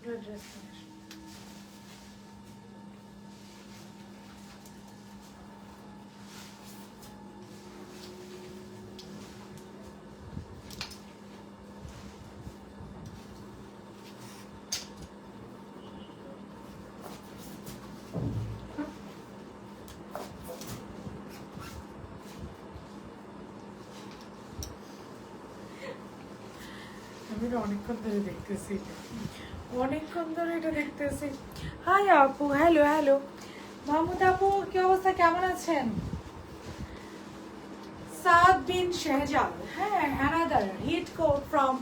Dress আমি অনেকক্ষণ ধরে দেখতেছি, অনেকক্ষণ ধরে এটা দেখতেছি। হাই আপু, হ্যালো হ্যালো। মাহমুদ আপু কি অবস্থা, কেমন আছেন? সাদ বিন শেহজাদ, হ্যাঁ, another hit code from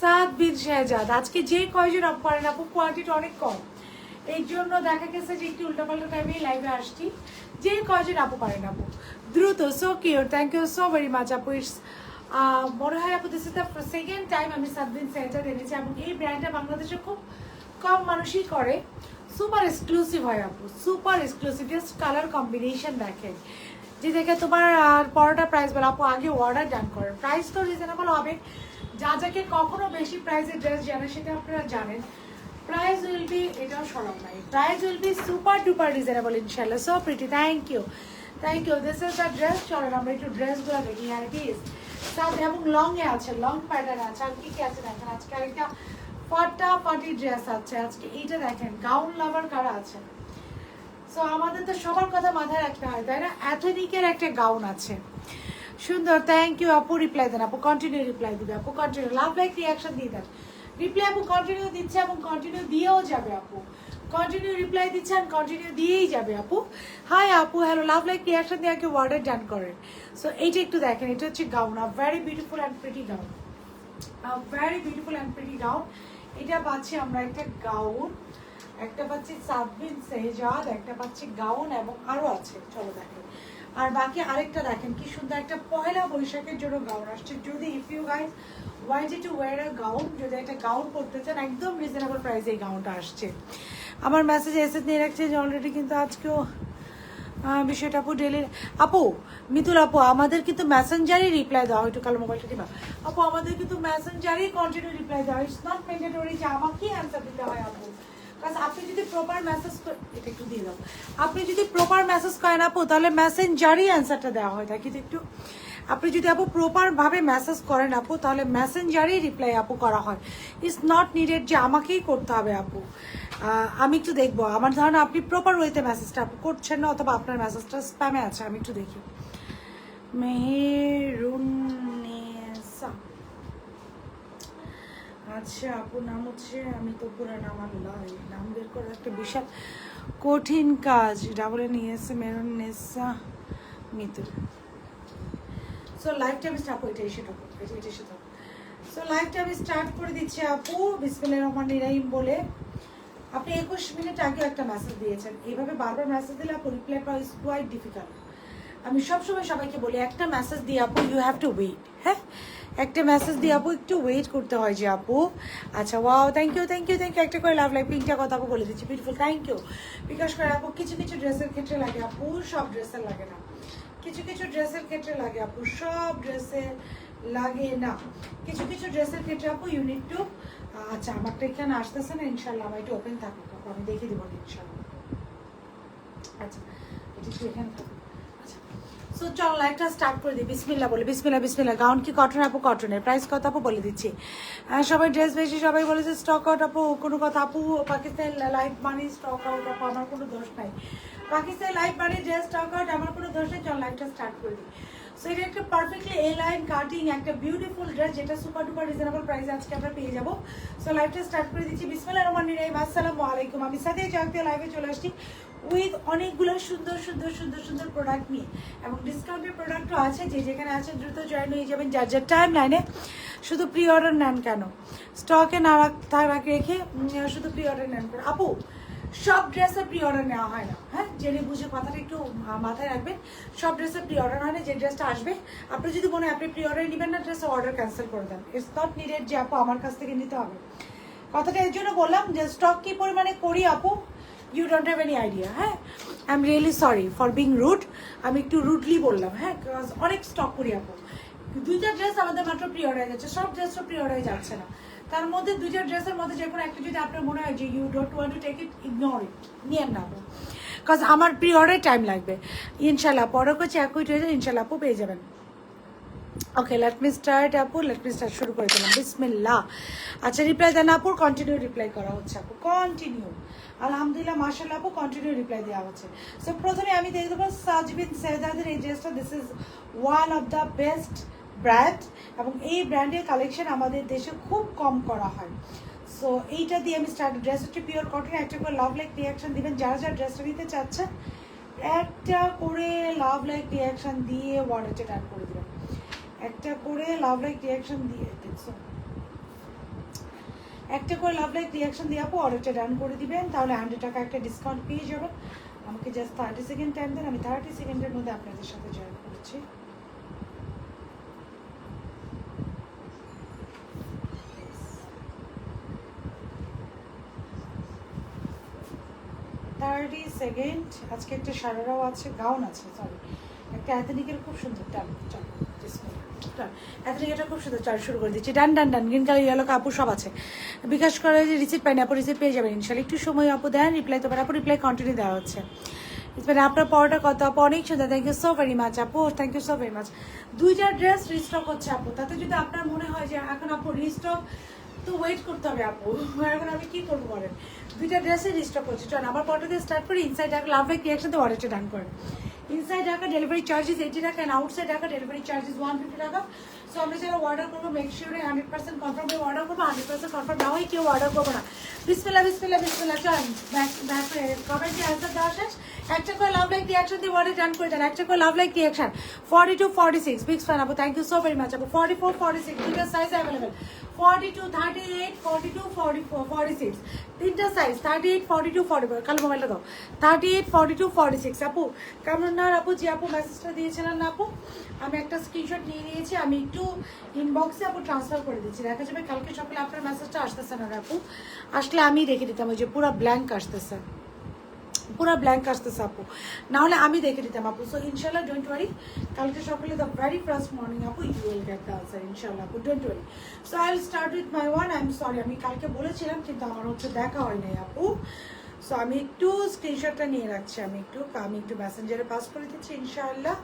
Saad বিন শেহজাদ। আজকে যে কয়জন আপ করেন আপু, কোয়ান্টিটি অনেক কম, এই জন্য দেখা গেছে যে একটু উল্টাপাল্টা টাইমে লাইভে আসছি। যে কয়জন আপু পারেন আপু দ্রুত। So cute, thank you so very much আপু। ইটস মনে হয় আপু this is the second time আমি সাদ বিন শেহজাদ এনেছি, এবং এই ব্র্যান্ডটা বাংলাদেশে খুব কম মানুষই করে। সুপার এক্সক্লুসিভ হয় আপু, super exclusive. Just colour combination দেখেন, যে দেখে তোমার আর পরোটা প্রাইস বলো আপু, আগে অর্ডার ডান করেন। প্রাইস তো রিজনেবল হবে, যা যাকে কখনো বেশি প্রাইসের ড্রেস জানে সেটা আপনারা জানেন। প্রাইস উইল বি, এটাও সরব নাই, price will be super duper reasonable ইনশাল্লাহ। So pretty, thank you thank you. This is the dress. চলেন আমরা একটু ড্রেসগুলো দেখি। হ্যাঁ ইট ইজ সাথে, এবং লং এ আছে, লং প্যাটার্ন আছে। আর কি কি আছে দেখেন, আজকে আরেকটা ফাটাফাটি ড্রেস আছে আজকে। এইটা দেখেন, গাউন লাভার কারা আছে? সো আমাদের তো সবার কথা মাথায় রাখতে হয়, তাই না? অ্যাথনিকের একটা গাউন আছে, সুন্দর। থ্যাংক ইউ আপু। রিপ্লাই দেন আপু, কন্টিনিউ রিপ্লাই দিবে আপু, কন্টিনিউ লাভ লাইক রিয়াকশন দিয়ে দেন। রিপ্লাই আপু কন্টিনিউ দিচ্ছে এবং কন্টিনিউ দিয়েও যাবে আপু, কন্টিনিউ রিপ্লাই দিচ্ছেন, কন্টিনিউ দিয়েই যাবে আপু। হাই আপু, হ্যালো, লাভ লাইক রিয়াকশন দিয়ে আগে ওয়ার্ডার ডান করেন। সো এইটা একটু দেখেন, এটা হচ্ছে gown, a very beautiful and pretty gown, very beautiful and pretty gown. এটা পাচ্ছি আমরা একটা গাউন, একটা পাচ্ছি সাদ বিন শেহজাদ, একটা পাচ্ছি গাউন, এবং আরো আছে, চলো দেখেন। আর বাকি আরেকটা দেখেন কি সুন্দর, একটা পয়লা বৈশাখের জন্য গাউন আসছে। যদি if you guys wanted to wear a gown, যদি একটা গাউন পরতে চান, একদম রিজনেবল প্রাইসে এই গাউনটা আসছে। আমার মেসেজ এসে নিয়ে রাখছে যে অলরেডি, কিন্তু আজকেও বিষয়টা আপু ডেলি। আপু মিতুল আপু, আমাদের কিন্তু মেসেঞ্জারই রিপ্লাই দেওয়া হয়, একটু কালো মোবাইলটা দিবা আপু, আমাদের কিন্তু মেসেঞ্জারই কন্টিনিউ রিপ্লাই দেওয়া হয়। ইটস নট ম্যান্ডেটরি যে আমাকেই অ্যান্সার দিতে হয় আপু। কারণ আপনি যদি প্রপার মেসেজ, এটা একটু দিয়ে দাও, আপনি যদি প্রপার মেসেজ করেন আপু, তাহলে মেসেঞ্জারই অ্যান্সারটা দেওয়া হয়। তাই কিন্তু একটু, আপনি যদি আপু প্রপারভাবে মেসেজ করেন আপু, তাহলে মেসেঞ্জারই রিপ্লাই আপু করা হয়। ইটস নট নিডেড যে আমাকেই করতে হবে আপু। আমি একটু দেখবো, আমার ধারণা আপনি প্রপার ওয়েতে মেসেজটা আপু করছেন না, অথবা আপনার মেসেজটা স্প্যামে আছে। আমি একটু দেখি। মেহেরুন্নেসা, আচ্ছা আপুর নাম হচ্ছে, আমি তো পুরো নাম, আল্লাহ, নাম বের করার একটা বিশাল কঠিন কাজ। ডাবলে নিয়ে এসে মেহেরুন্নেসা মিতুল। সো লাইভটা আমি স্টার্ট, এটা এসে থাকো, এটা এসে থাকো। সো লাইভটা আমি স্টার্ট করে দিচ্ছি আপু, বিসমিল্লাহির রহমানির রহিম বলে। আপনি 21 মিনিট আগে একটা মেসেজ দিয়েছেন, এইভাবে বারবার মেসেজ দিলে আপু রিপ্লাই পাওয়া ইজ কোয়াইট ডিফিকাল্ট। আমি সবসময় সবাইকে বলি, একটা মেসেজ দিয়ে আপু ইউ হ্যাভ টু ওয়েট। হ্যাঁ, একটা মেসেজ দিয়ে আপু একটু ওয়েট করতে হয় যে আপু। আচ্ছা, wow, thank you thank you thank you. একটা করে লাভ লাইক পিঙ্কটা কথা আপু বলে দিচ্ছি, বিউটিফুল, থ্যাংক ইউ। বিকাশ করে আপু, কিছু কিছু ড্রেসের ক্ষেত্রে লাগে আপু, সব ড্রেসের লাগে না। কিছু কিছু ড্রেসের ক্ষেত্রে লাগে আপু, সব ড্রেসে লাগে না। কিছু কিছু ড্রেসের ক্ষেত্রে আপু ইউনিট টু। আচ্ছা, আমারটা এখানে আসতেছে না, ইনশাল্লাহ আমার এটা ওপেন থাকুক আপু, আমি দেখিয়ে দেবো ইনশাল্লাহ। আচ্ছা, এটা একটু এখানে থাকুক। আচ্ছা, সো চল লাইভটা স্টার্ট করে দিই। বিসমিল্লাহ বলে, বিসমিল্লাহ বিসমিল্লাহ। গাউন কি কটন আপু? কটনের। প্রাইস কত আপু বলে দিচ্ছি। সবাই ড্রেস বেশি, সবাই বলেছে স্টক আউট আপু, কোনো কথা আপু, পাকিস্তান লাইভ মানি স্টক আউট আপু, আমার কোনো দোষ নাই। পাকিস্তান লাইভ মানি ড্রেস স্টক আউট, আমার কোনো দোষ নেই। চল লাইভটা স্টার্ট করে দিই। সো এটা একটা পারফেক্টলি এ লাইন কাটিং একটা বিউটিফুল ড্রেস, যেটা সুপার ডুপার রিজনেবল প্রাইসে আজকে আমরা পেয়ে যাবো। সো লাইভটা স্টার্ট করে দিচ্ছি। বিসমিল্লাহির রহমানির রহিম। আসসালামু আলাইকুম। আমি সাথে জাগতে লাইভে চলে আসছি উইথ অনেকগুলো সুন্দর সুন্দর সুন্দর সুন্দর প্রোডাক্ট নিয়ে, এবং ডিসকাউন্টের প্রোডাক্টও আছে। যে যেখানে আছে দ্রুত জয়েন হয়ে যাবেন, যার যার টাইম লাইনে। শুধু প্রি অর্ডার নেন কেন, স্টকে না রেখে শুধু প্রি অর্ডার নেন কেন আপু? সব ড্রেসে প্রি অর্ডার নেওয়া হয় না, হ্যাঁ, জেনে বুঝে কথাটা একটু মাথায় রাখবেন। সব ড্রেসে প্রি অর্ডার হয় না। যে ড্রেসটা আসবে, আপনি যদি মনে হয় আপনি প্রি অর্ডার নেবেন না, ড্রেসে অর্ডার ক্যান্সেল করে দেন। ইটস নট নিডেড যে আপু আমার কাছ থেকে নিতে হবে। কথাটা এর জন্য বললাম যে স্টক কি পরিমাণে করি আপু, you don't have any idea. হ্যাঁ, I am really sorry for being rude, আমি একটু রুডলি বললাম। হ্যাঁ, অনেক স্টক করি আপু। 2টা ড্রেস আমাদের মাত্র প্রি অর্ডার যাচ্ছে, সব ড্রেসটা প্রি অর্ডারে যাচ্ছে না। তার মধ্যে দুইটা ড্রেসের মধ্যে যে কোনো একটা যদি আপনার মনে হয় যে you don't want to take it, ignore it, নিয়ে না আপু, বিকজ আমার প্রি অর্ডারে টাইম লাগবে। ইনশাল্লাহ অর্ডার করছি একই ড্রেসে ইনশাল্লাহ আপু পেয়ে যাবেন। ওকে লেট মি স্টার্ট আপু, লেট মি স্টার্ট, শুরু করে দিলাম, বিসমিল্লাহ। আচ্ছা রিপ্লাই দেন আপু, কন্টিনিউ রিপ্লাই করা হচ্ছে আপু, কন্টিনিউ, আলহামদুলিল্লাহ মাশাআল্লাহ আপু, কন্টিনিউ রিপ্লাই দেওয়া হচ্ছে। সো প্রথমে আমি দেখে দেবো সাজ বিন শেহজাদের এই ড্রেসটা, this is one of the best brand, এবং এই ব্র্যান্ডের কালেকশন আমাদের দেশে খুব কম করা হয়। সো এইটা দিয়ে আমি স্টার্ট, ড্রেস হচ্ছে পিওর কটন, একটা করে লাভ লাইক রিয়াকশন দিবেন যারা যারা ড্রেসটা নিতে চাচ্ছেন, একটা করে লাভ লাইক রিয়াকশন দিয়ে ওয়ার্ডারটা টান করে দেবেন, একটা করে লাভ লাইক রিয়াকশন দিয়ে, দেখছো, একটা করে লাভ লাইক রিয়াকশন দিয়ে আপু অর্ডারটা ডান করে দিবেন, তাহলে 100 টাকা একটা ডিসকাউন্ট পেয়ে যাবেন। আমাকে জাস্ট 30 সেকেন্ড টাইম দেন, আমি 30 সেকেন্ডের মধ্যে আপনাদের সাথে জয়েন করছি। সেকেন্ড। আজকে একটা সারারাও আছে, গাউন আছে, সরি, একটা অ্যাথেনিকের খুব সুন্দর টান, চল অ্যাথেনিকেরটা খুব সুন্দর, চাল শুরু করে দিচ্ছি, ডান ডান ডান, গ্রিন কালার ইয়েলো আপু সব আছে, বিকাশ করে যে রিসিপ্ট পাইনি আপু, রিসিপ্ট পেয়ে যাবেন ইনশাল্লাহ, একটু সময় আপু দেন, রিপ্লাই তো আপু, রিপ্লাই কন্টিনিউ দেওয়া হচ্ছে। মানে আপনার পড়াটা কত আপু, অনেক সুন্দর, thank you so very much আপু, thank you so very much. দুইটা ড্রেস রিস্টক হচ্ছে আপু, তাতে যদি আপনার মনে হয় যে এখন আপু রিস্টক তো ওয়েট করতে হবে আপু, এখন আমি কি করবো বলেন, দুইটা ড্রেসে রিস্টক হচ্ছে, চল আমার পড়াটা দিয়ে স্টার্ট করি। ইনসাইড ঢাকা লাভ লাইক রিয়াকশন দিয়ে অর্ডারটা ডান করেন। ইনসাইড ঢাকা ডেলিভারি চার্জেস 80 টাকা, and outside Dhaka delivery charges 150 টাকা। সো আমরা যারা অর্ডার করবো মেক শিওরে 100% কনফার্ম হয়ে অর্ডার করবো, 100% কনফার্ম না হয় কেউ অর্ডার করবো না। বিসমিল্লাহ বিসমিল্লাহ বিসমিল্লাহ, চল কমেন্টে অ্যান্সার দেওয়া শেষ। একটা করে লাভ লাইক রিয়াকশন দিয়ে অর্ডার ডান করে দেন, একটা করে love like reaction. 42 46 big fan আপু, thank you so very much আপু। 44 46 দুইটা সাইজ অ্যাভেলেবেল, 42 38 42 44 46, তিনটা সাইজ, 38 42 44, কালো মোবাইলটা দাও, 38 42 46 আপু। কেমন না আপু, যে আপু মেসেজটা দিয়েছিলেন না আপু, আমি একটা স্ক্রিনশট নিয়ে নিয়েছি, আমি একটু ইনবক্সে আপু ট্রান্সফার করে দিচ্ছি, দেখা যাবে কালকে সকালে আপনার মেসেজটা আসতেছে না আপু, আসলে আমি দেখে দিতাম, ওই যে পুরো ব্ল্যাঙ্ক আসতেছে, পুরো ব্ল্যাঙ্ক আসতেছে আপু, নাহলে আমি দেখে দিতাম আপু। সো ইনশাল্লাহ ডোন্ট ওয়ারি, কালকে সকালে দ্য ভেরি ফার্স্ট মর্নিং আপু you will get the answer ইনশাল্লাহ আপু, don't worry. So I will start with my one, I am sorry আমি কালকে বলেছিলাম কিন্তু আমার হচ্ছে দেখা হয় নাই আপু। সো আমি একটু স্ক্রিনশটটা নিয়ে রাখছি, আমি একটু মেসেঞ্জারে পাস করে দিচ্ছি ইনশাআল্লাহ,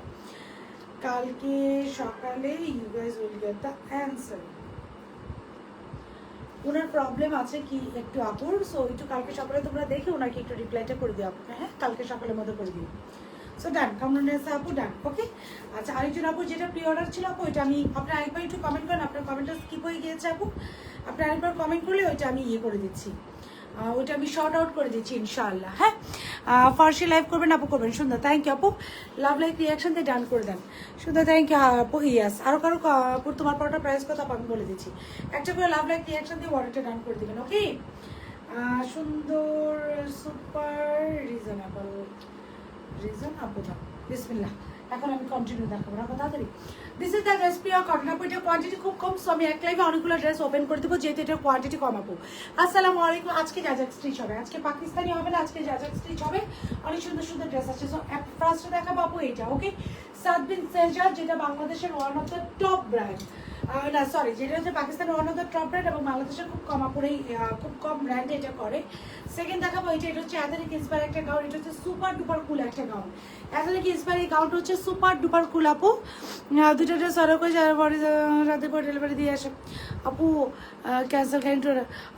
কালকে সকালে you guys will get the answer. ওনার প্রবলেম আছে কি একটু আপুর, সো একটু কালকে সকালে তোমরা দেখে ওনাকে একটু রিপ্লাইটা করে দিও আপুকে, হ্যাঁ কালকে সকালের মধ্যে করে দিও। সো ডান, কেমন আছে আপু, ডান, ওকে। আচ্ছা আরেকজন আপু যেটা প্রি অর্ডার ছিল আপু, ওইটা আমি, আপনি আরেকবার একটু কমেন্ট করেন, আপনার কমেন্টটা স্কিপ হয়ে গিয়েছে আপু, আপনি আরেকবার কমেন্ট করলে ওইটা আমি ইয়ে করে দিচ্ছি, ওইটা আমি শর্ট আউট করে দিচ্ছি ইনশাআল্লাহ, হ্যাঁ। ফার্স্টে লাইভ করবেন আপু, করবেন, সুন্দর, থ্যাংক ইউ আপু। লাভ লাইক রিয়াকশন দিয়ে ডান করে দেন, সুন্দর, থ্যাংক ইউ আপু। ইয়াস, আরও কারো আপু তোমার পরটা প্রাইস কত আপু আমি বলে দিচ্ছি, একটা করে লাভ লাইক রিয়াকশন দিয়ে অর্ডারটা ডান করে দেবেন, ওকে। সুন্দর, সুপার রিজনেবল, রিজন আপু দাও, বিসমিল্লাহ। এখন আমি কন্টিনিউ দেখাবো না তাড়াতাড়ি। This is the dress pure cotton আপু, এটা কোয়ান্টিটি খুব কম, সো আমি এক লাইভে অনেকগুলো ড্রেস ওপেন করে দেবো যেহেতু এটা কোয়ান্টিটি কম আপু। আসসালামু আলাইকুম, আজকে জাজাক স্টিচ হবে, আজকে পাকিস্তানি হবে না, আজকে জাজাক স্টিচ হবে, অনেক সুন্দর সুন্দর ড্রেস আছে। সো ফার্স্টে দেখাবো আপু এইটা, ওকে। সাদ বিন শেহজাদ, যেটা বাংলাদেশের one of the top brand, না সরি, যেটা হচ্ছে পাকিস্তানের one of the top brand এবং বাংলাদেশের খুব কম আপুরেই, খুব কম ব্র্যান্ডে এটা করে। সেকেন্ড দেখাবো এটা হচ্ছে অ্যাথেনিক ইন্সপায়ার একটা গাউন, এটা হচ্ছে সুপার ডুপার কুল একটা গাউন, অ্যাথেনিক ইন্সপায়ার এই গাউনটা হচ্ছে সুপার ডুপার কুল আপু। দুটো ড্রেস অর্ডার করে যাওয়ার পরে রাতে পরে ডেলিভারি দিয়ে আসে আপু, ক্যান্সেল কাইন্ড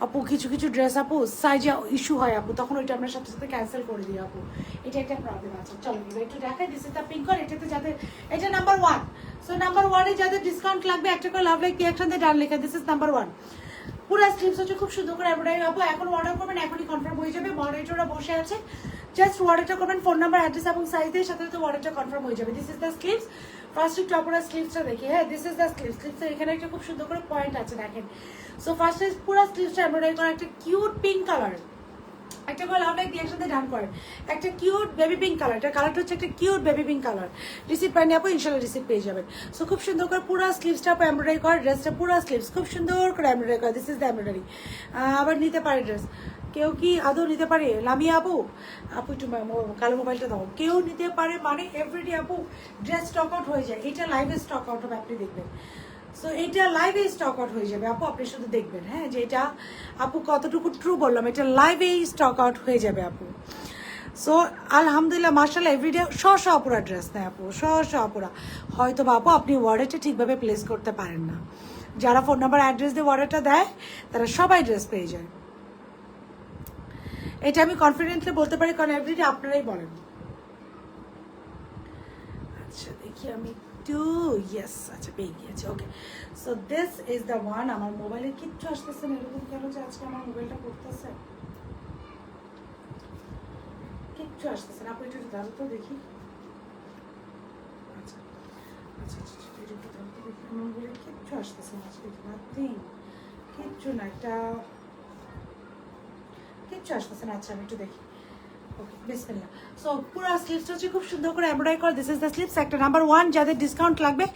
আপু, কিছু কিছু ড্রেস আপু সাইজে ইস্যু হয় আপু, তখন ওইটা আমরা সাথে সাথে ক্যান্সেল করে দিই আপু, এটা একটা প্রবলেম আছে। চলো একটু দেখাই, this is the pink colour, এটাতে যাদের, এটা নাম্বার 1, সো নাম্বার 1-এ যাদের ডিসকাউন্ট লাগবে একটা করে লাভ লাইক রিয়াকশন দিয়ে ডান লেখা, দিস ইজ নাম্বার 1। পুরো স্লিপস হচ্ছে খুব সুন্দর করে এমব্রয়ডারি আপু, এখন অর্ডার করবেন এখনই কনফার্ম হয়ে যাবে, মডারেটররা বসে আছে, জাস্ট অর্ডারটা করবেন, ফোন নাম্বার অ্যাড্রেস এবং সাইজ দিয়ে সাথে সাথে অর্ডারটা কনফার্ম হয়ে যাবে। This is the slips, first একটু আপনারা স্লিপসটা দেখি, হ্যাঁ দিস ইজ দ্য স্লিপস, স্লিপসের এখানে একটা খুব সুন্দর করে পয়েন্ট আছে দেখেন। সো ফার্স্টে পুরো স্লিপসটা এমব্রয়ডারি করা, একটা কিউট পিঙ্ক কালার, একটা করে লাভ লাইক রিয়াকশন দিয়ে ডান করেন, একটা কিউট বেবি পিঙ্ক কালার, এটা কালারটা হচ্ছে একটা cute baby pink colour, receive পাইনি আপু, ইনশাল্লাহ রিসিভ পেয়ে যাবেন। সো খুব সুন্দর করে পুরো স্লিভসটা আপু এমব্রয়ডারি করা, ড্রেসটা পুরো স্লিভস খুব সুন্দর করে এমব্রয়ডারি করা, দিস ইজ দ্য এমব্রয়ডারি। আবার নিতে পারে ড্রেস, কেউ কি আদৌ নিতে পারে, লামিয়া আপু, আপু একটু কালো মোবাইলটা দাও, কেউ নিতে পারে মানে এভরিডে আপু ড্রেস স্টক আউট হয়ে যায়, এটা লাইভে স্টক আউট হবে, আপনি দেখবেন। সো এটা লাইভে স্টক আউট হয়ে যাবে আপু, আপনি শুধু দেখবেন হ্যাঁ যে এটা আপু কতটুকু ট্রু বললাম, এটা লাইভেই স্টক আউট হয়ে যাবে আপু। সো আলহামদুলিল্লাহ মাশাআল্লাহ এভরিডে শ অপুরা ড্রেস নেয় আপু, শ অপুরা। হয়তো বা আপু আপনি ওয়ার্ডেটা ঠিকভাবে প্লেস করতে পারেন না, যারা ফোন নাম্বার অ্যাড্রেস দিয়ে অর্ডারটা দেয় তারা সবাই ড্রেস পেয়ে যায়, এটা আমি কনফিডেন্টলি বলতে পারি, কারণ এভরিডে আপনারাই বলেন। আচ্ছা দেখি আমি একটু, ইয়েস আচ্ছা পেয়ে গিয়েছি, okay. So this is the one. আমার মোবাইলে কিচ্ছু আসতেছে না, এরকম কেন যে আজকে আমার মোবাইলটা করতেছে, কিচ্ছু আসতেছে না। আপনি একটু দাঁড়ো তো দেখি, আচ্ছা আচ্ছা আচ্ছা একটু দাঁড়ো তো দেখি, আমার মোবাইলে কিচ্ছু আসতেছে না আজকে, নাথিং, কিচ্ছু না, একটা কিচ্ছু আসতেছে না। আচ্ছা আমি একটু দেখি, ওকে বিসমিল্লাহ। সো পুরো স্লিভসটা হচ্ছে খুব সুন্দর করে এমব্রয়ডারি করা, দিস ইজ দ্য স্লিভস। একটা নাম্বার 1, যাদের ডিসকাউন্ট লাগবে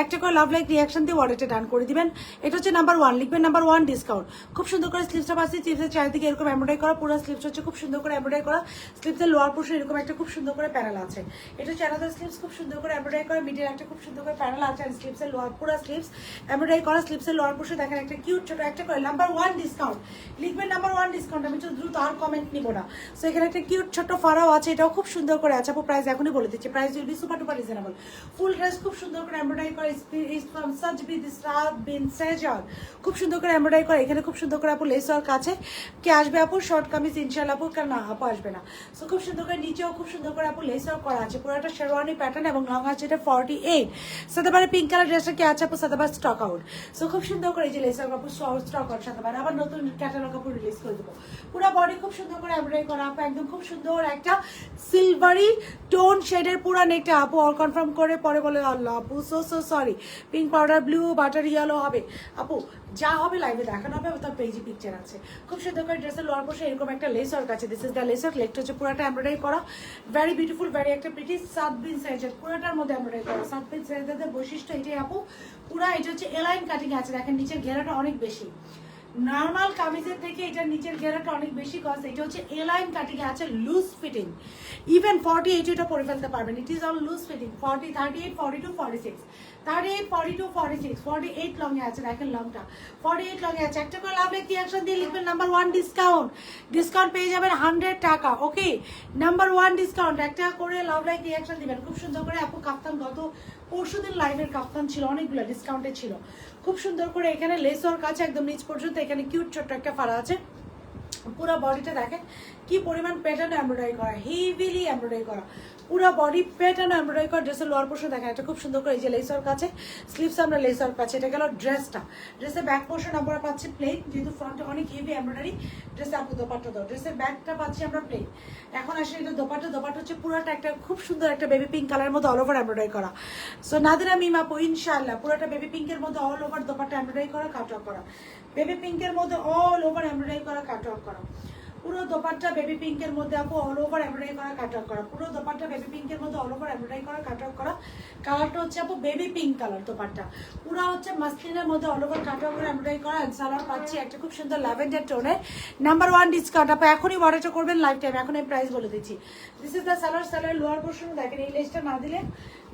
একটা করে লাভ লাইক রিয়াকশন দিয়ে অর্ডারটা ডান করে দিবেন। এটা হচ্ছে নাম্বার 1, লিখবেন নাম্বার 1 ডিসকাউন্ট। খুব সুন্দর করে স্লিভসটা পাচ্ছি, স্লিভসের চারিদিকে এরকম এমব্রয়ডারি করা, পুরো স্লিভস হচ্ছে খুব সুন্দর করে এমব্রয়ডারি করা। স্লিভসের লোয়ার পোর্শন এরকম একটা খুব সুন্দর করে প্যানেল আছে, এটা হচ্ছে আলাদা স্লিভস খুব সুন্দর করে এমব্রয়ডারি করা, মিডিল একটা খুব সুন্দর করে প্যানেল আছে, আর স্লিভসের লোয়ার পুরো স্লিভস এমব্রয়ডারি করা। স্লিভসের লোয়ার পোর্শন দেখেন একটা কিউট ছোট একটা করে নাম্বার 1 ডিসকাউন্ট, লিখবেন নাম্বার 1 ডিসকাউন্ট। আমি তো দ্রুত আর কমেন্ট নিব না। সো এখানে একটা কিউট ছোট ফারাও আছে, এটাও খুব সুন্দর করে আছে আপু। প্রাইস এখনই বলে দিচ্ছি, price will be super duper reasonable. Full dress খুব সুন্দর করে এমব্রয়ডারি করে, ইজ ফ্রম সাজবিদ ইসরাত বিন সেজার, খুব সুন্দর করে এমব্রয়ডারি করে। এখানে খুব সুন্দর করে আপু লেস ওয়ার্ক আছে। কে আসবে আপু শর্ট কামিজ ইনশাআল্লাহ আপু, কারণ না আপু আসবে না। সো খুব সুন্দর করে নিচেও খুব সুন্দর করে আপু লেস ওয়ার্ক করা আছে, পুরো একটা শেরওয়ানি প্যাটার্ন এবং লং আছে এটা 48। সাদাবারে পিঙ্ক কালার ড্রেসটা কি আছে আপু, সাদাবার স্টক আউট। সো খুব সুন্দর করে এই যে লেস ওয়ার্ক আপু স্টক আউট, সাদাবার আবার নতুন ক্যাটালগ আপু রিলিজ করে দেবো। পুরো বডি খুব সুন্দর করে এমব্রয়ডারি করা আপু, একদম খুব সুন্দর একটা সিলভারি টোন শেডের পুরা নেকটা আপু। অল কনফার্ম করে পরে বলে আল্লাহ আপু so sorry, pink powder blue butter yellow হবে আপু, যা হবে লাইভে দেখানো হবে, তার পেজে পিকচার আছে। খুব সুন্দর করে ড্রেসের লোয়ার পোর্শন এরকম একটা লেস ওয়ার্ক আছে, this is the lace work. লেগটা হচ্ছে পুরোটা এমব্রয়ডারি করা, ভেরি বিউটিফুল, ভেরি একটা প্রিটি সাত বিন সাইজের, পুরোটার মধ্যে এমব্রয়ডারি করা। সাত বিন সাইজের বৈশিষ্ট্য এটাই আপু, পুরা এটা হচ্ছে এলাইন কাটিং আছে, দেখেন নিচের ঘেরাটা অনেক বেশি, নর্মাল কামিজের থেকে এটা নিচের ঘেরাটা অনেক বেশি, কজ এটা হচ্ছে এলাইন কাটিং আছে, লুজ ফিটিং। ইভেন 48 এটা পরে ফেলতে পারবেন, it is all loose fitting. 40, 38, 42, 46, 38, 42, 46, 48 long এ আছে, দেখেন লংটা 48 লং এ আছে। একটা করে লাভ লাইক রিঅ্যাকশন দিয়ে লিখবেন নাম্বার 1 ডিসকাউন্ট, ডিসকাউন্ট পেয়ে যাবেন 100 টাকা, ওকে। নাম্বার 1 ডিসকাউন্ট, একটা করে লাভ লাইক রিঅ্যাকশন দিবেন। খুব সুন্দর করে আপু কাপ্তান, গত পরশুদিন লাইভের কাপ্তান ছিল, অনেকগুলো ডিসকাউন্টে ছিল। খুব সুন্দর করে এখানে লেস ওয়ার্ক আছে একদম নিচ পর্যন্ত, এখানে কিউট ছোট্ট একটা ফাড়া আছে। পুরো বডিটা দেখেন কি পরিমাণ প্যাটার্ন এমব্রয়ডারি করা, হেভিলি এমব্রয়ডারি করা, পুরো বডি প্যাটার্ন এমব্রয়ডারি করা। ড্রেসের লোয়ার পোর্শন দেখেন একটা খুব সুন্দর করে এই যে লেস ওয়ার্ক আছে, স্লিভস আমরা লেস ওয়ার্ক পাচ্ছি। এটা গেল ড্রেসটা, ড্রেসের ব্যাক পোর্শন আমরা পাচ্ছি প্লেন, যেহেতু ফ্রন্টে অনেক হেভি এমব্রয়ডারি। ড্রেসে আপু দোপাট্টা দাও, ড্রেসের ব্যাকটা পাচ্ছি আমরা প্লেন। এখন আসলে এটা দোপাট্টা, দোপাট্টা হচ্ছে পুরোটা একটা খুব সুন্দর একটা বেবি পিঙ্ক কালারের মধ্যে অল ওভার এমব্রয়ডারি করা। সো নাদিরা মিম আপু ইনশাআল্লাহ পুরোটা বেবি পিঙ্কের মধ্যে অল ওভার দোপাট্টা এমব্রয়ডারি করা, কাট ওয়ার্ক করা, বেবি পিঙ্কের মধ্যে অল ওভার এমব্রয়ডারি করা, কাট ওয়ার্ক করা। পুরো দোপাট্টা বেবি পিঙ্কের মধ্যে আপু অল ওভার এমব্রয়ডারি করা, কাট ওয়ার্ক করা। পুরো দোপাট্টা বেবি পিঙ্কের মধ্যে অল ওভার এমব্রয়ডারি করা, কাট ওয়ার্ক করা। কালারটা হচ্ছে আপু বেবি পিঙ্ক কালার দোপাট্টা, পুরো হচ্ছে মাসলিনের মধ্যে অল ওভার কাট ওয়ার্ক করে এমব্রয়ডারি করা। সালোয়ার পাচ্ছি একটা খুব সুন্দর ল্যাভেন্ডার টোনের। নাম্বার 1 ডিসকাউন্ট আপু, এখনই অর্ডারটা করবেন লাইফ টাইম, এখন আমি প্রাইস বলে দিচ্ছি। This is the salwar, salwar lower portion দেখেন, এই লেসটা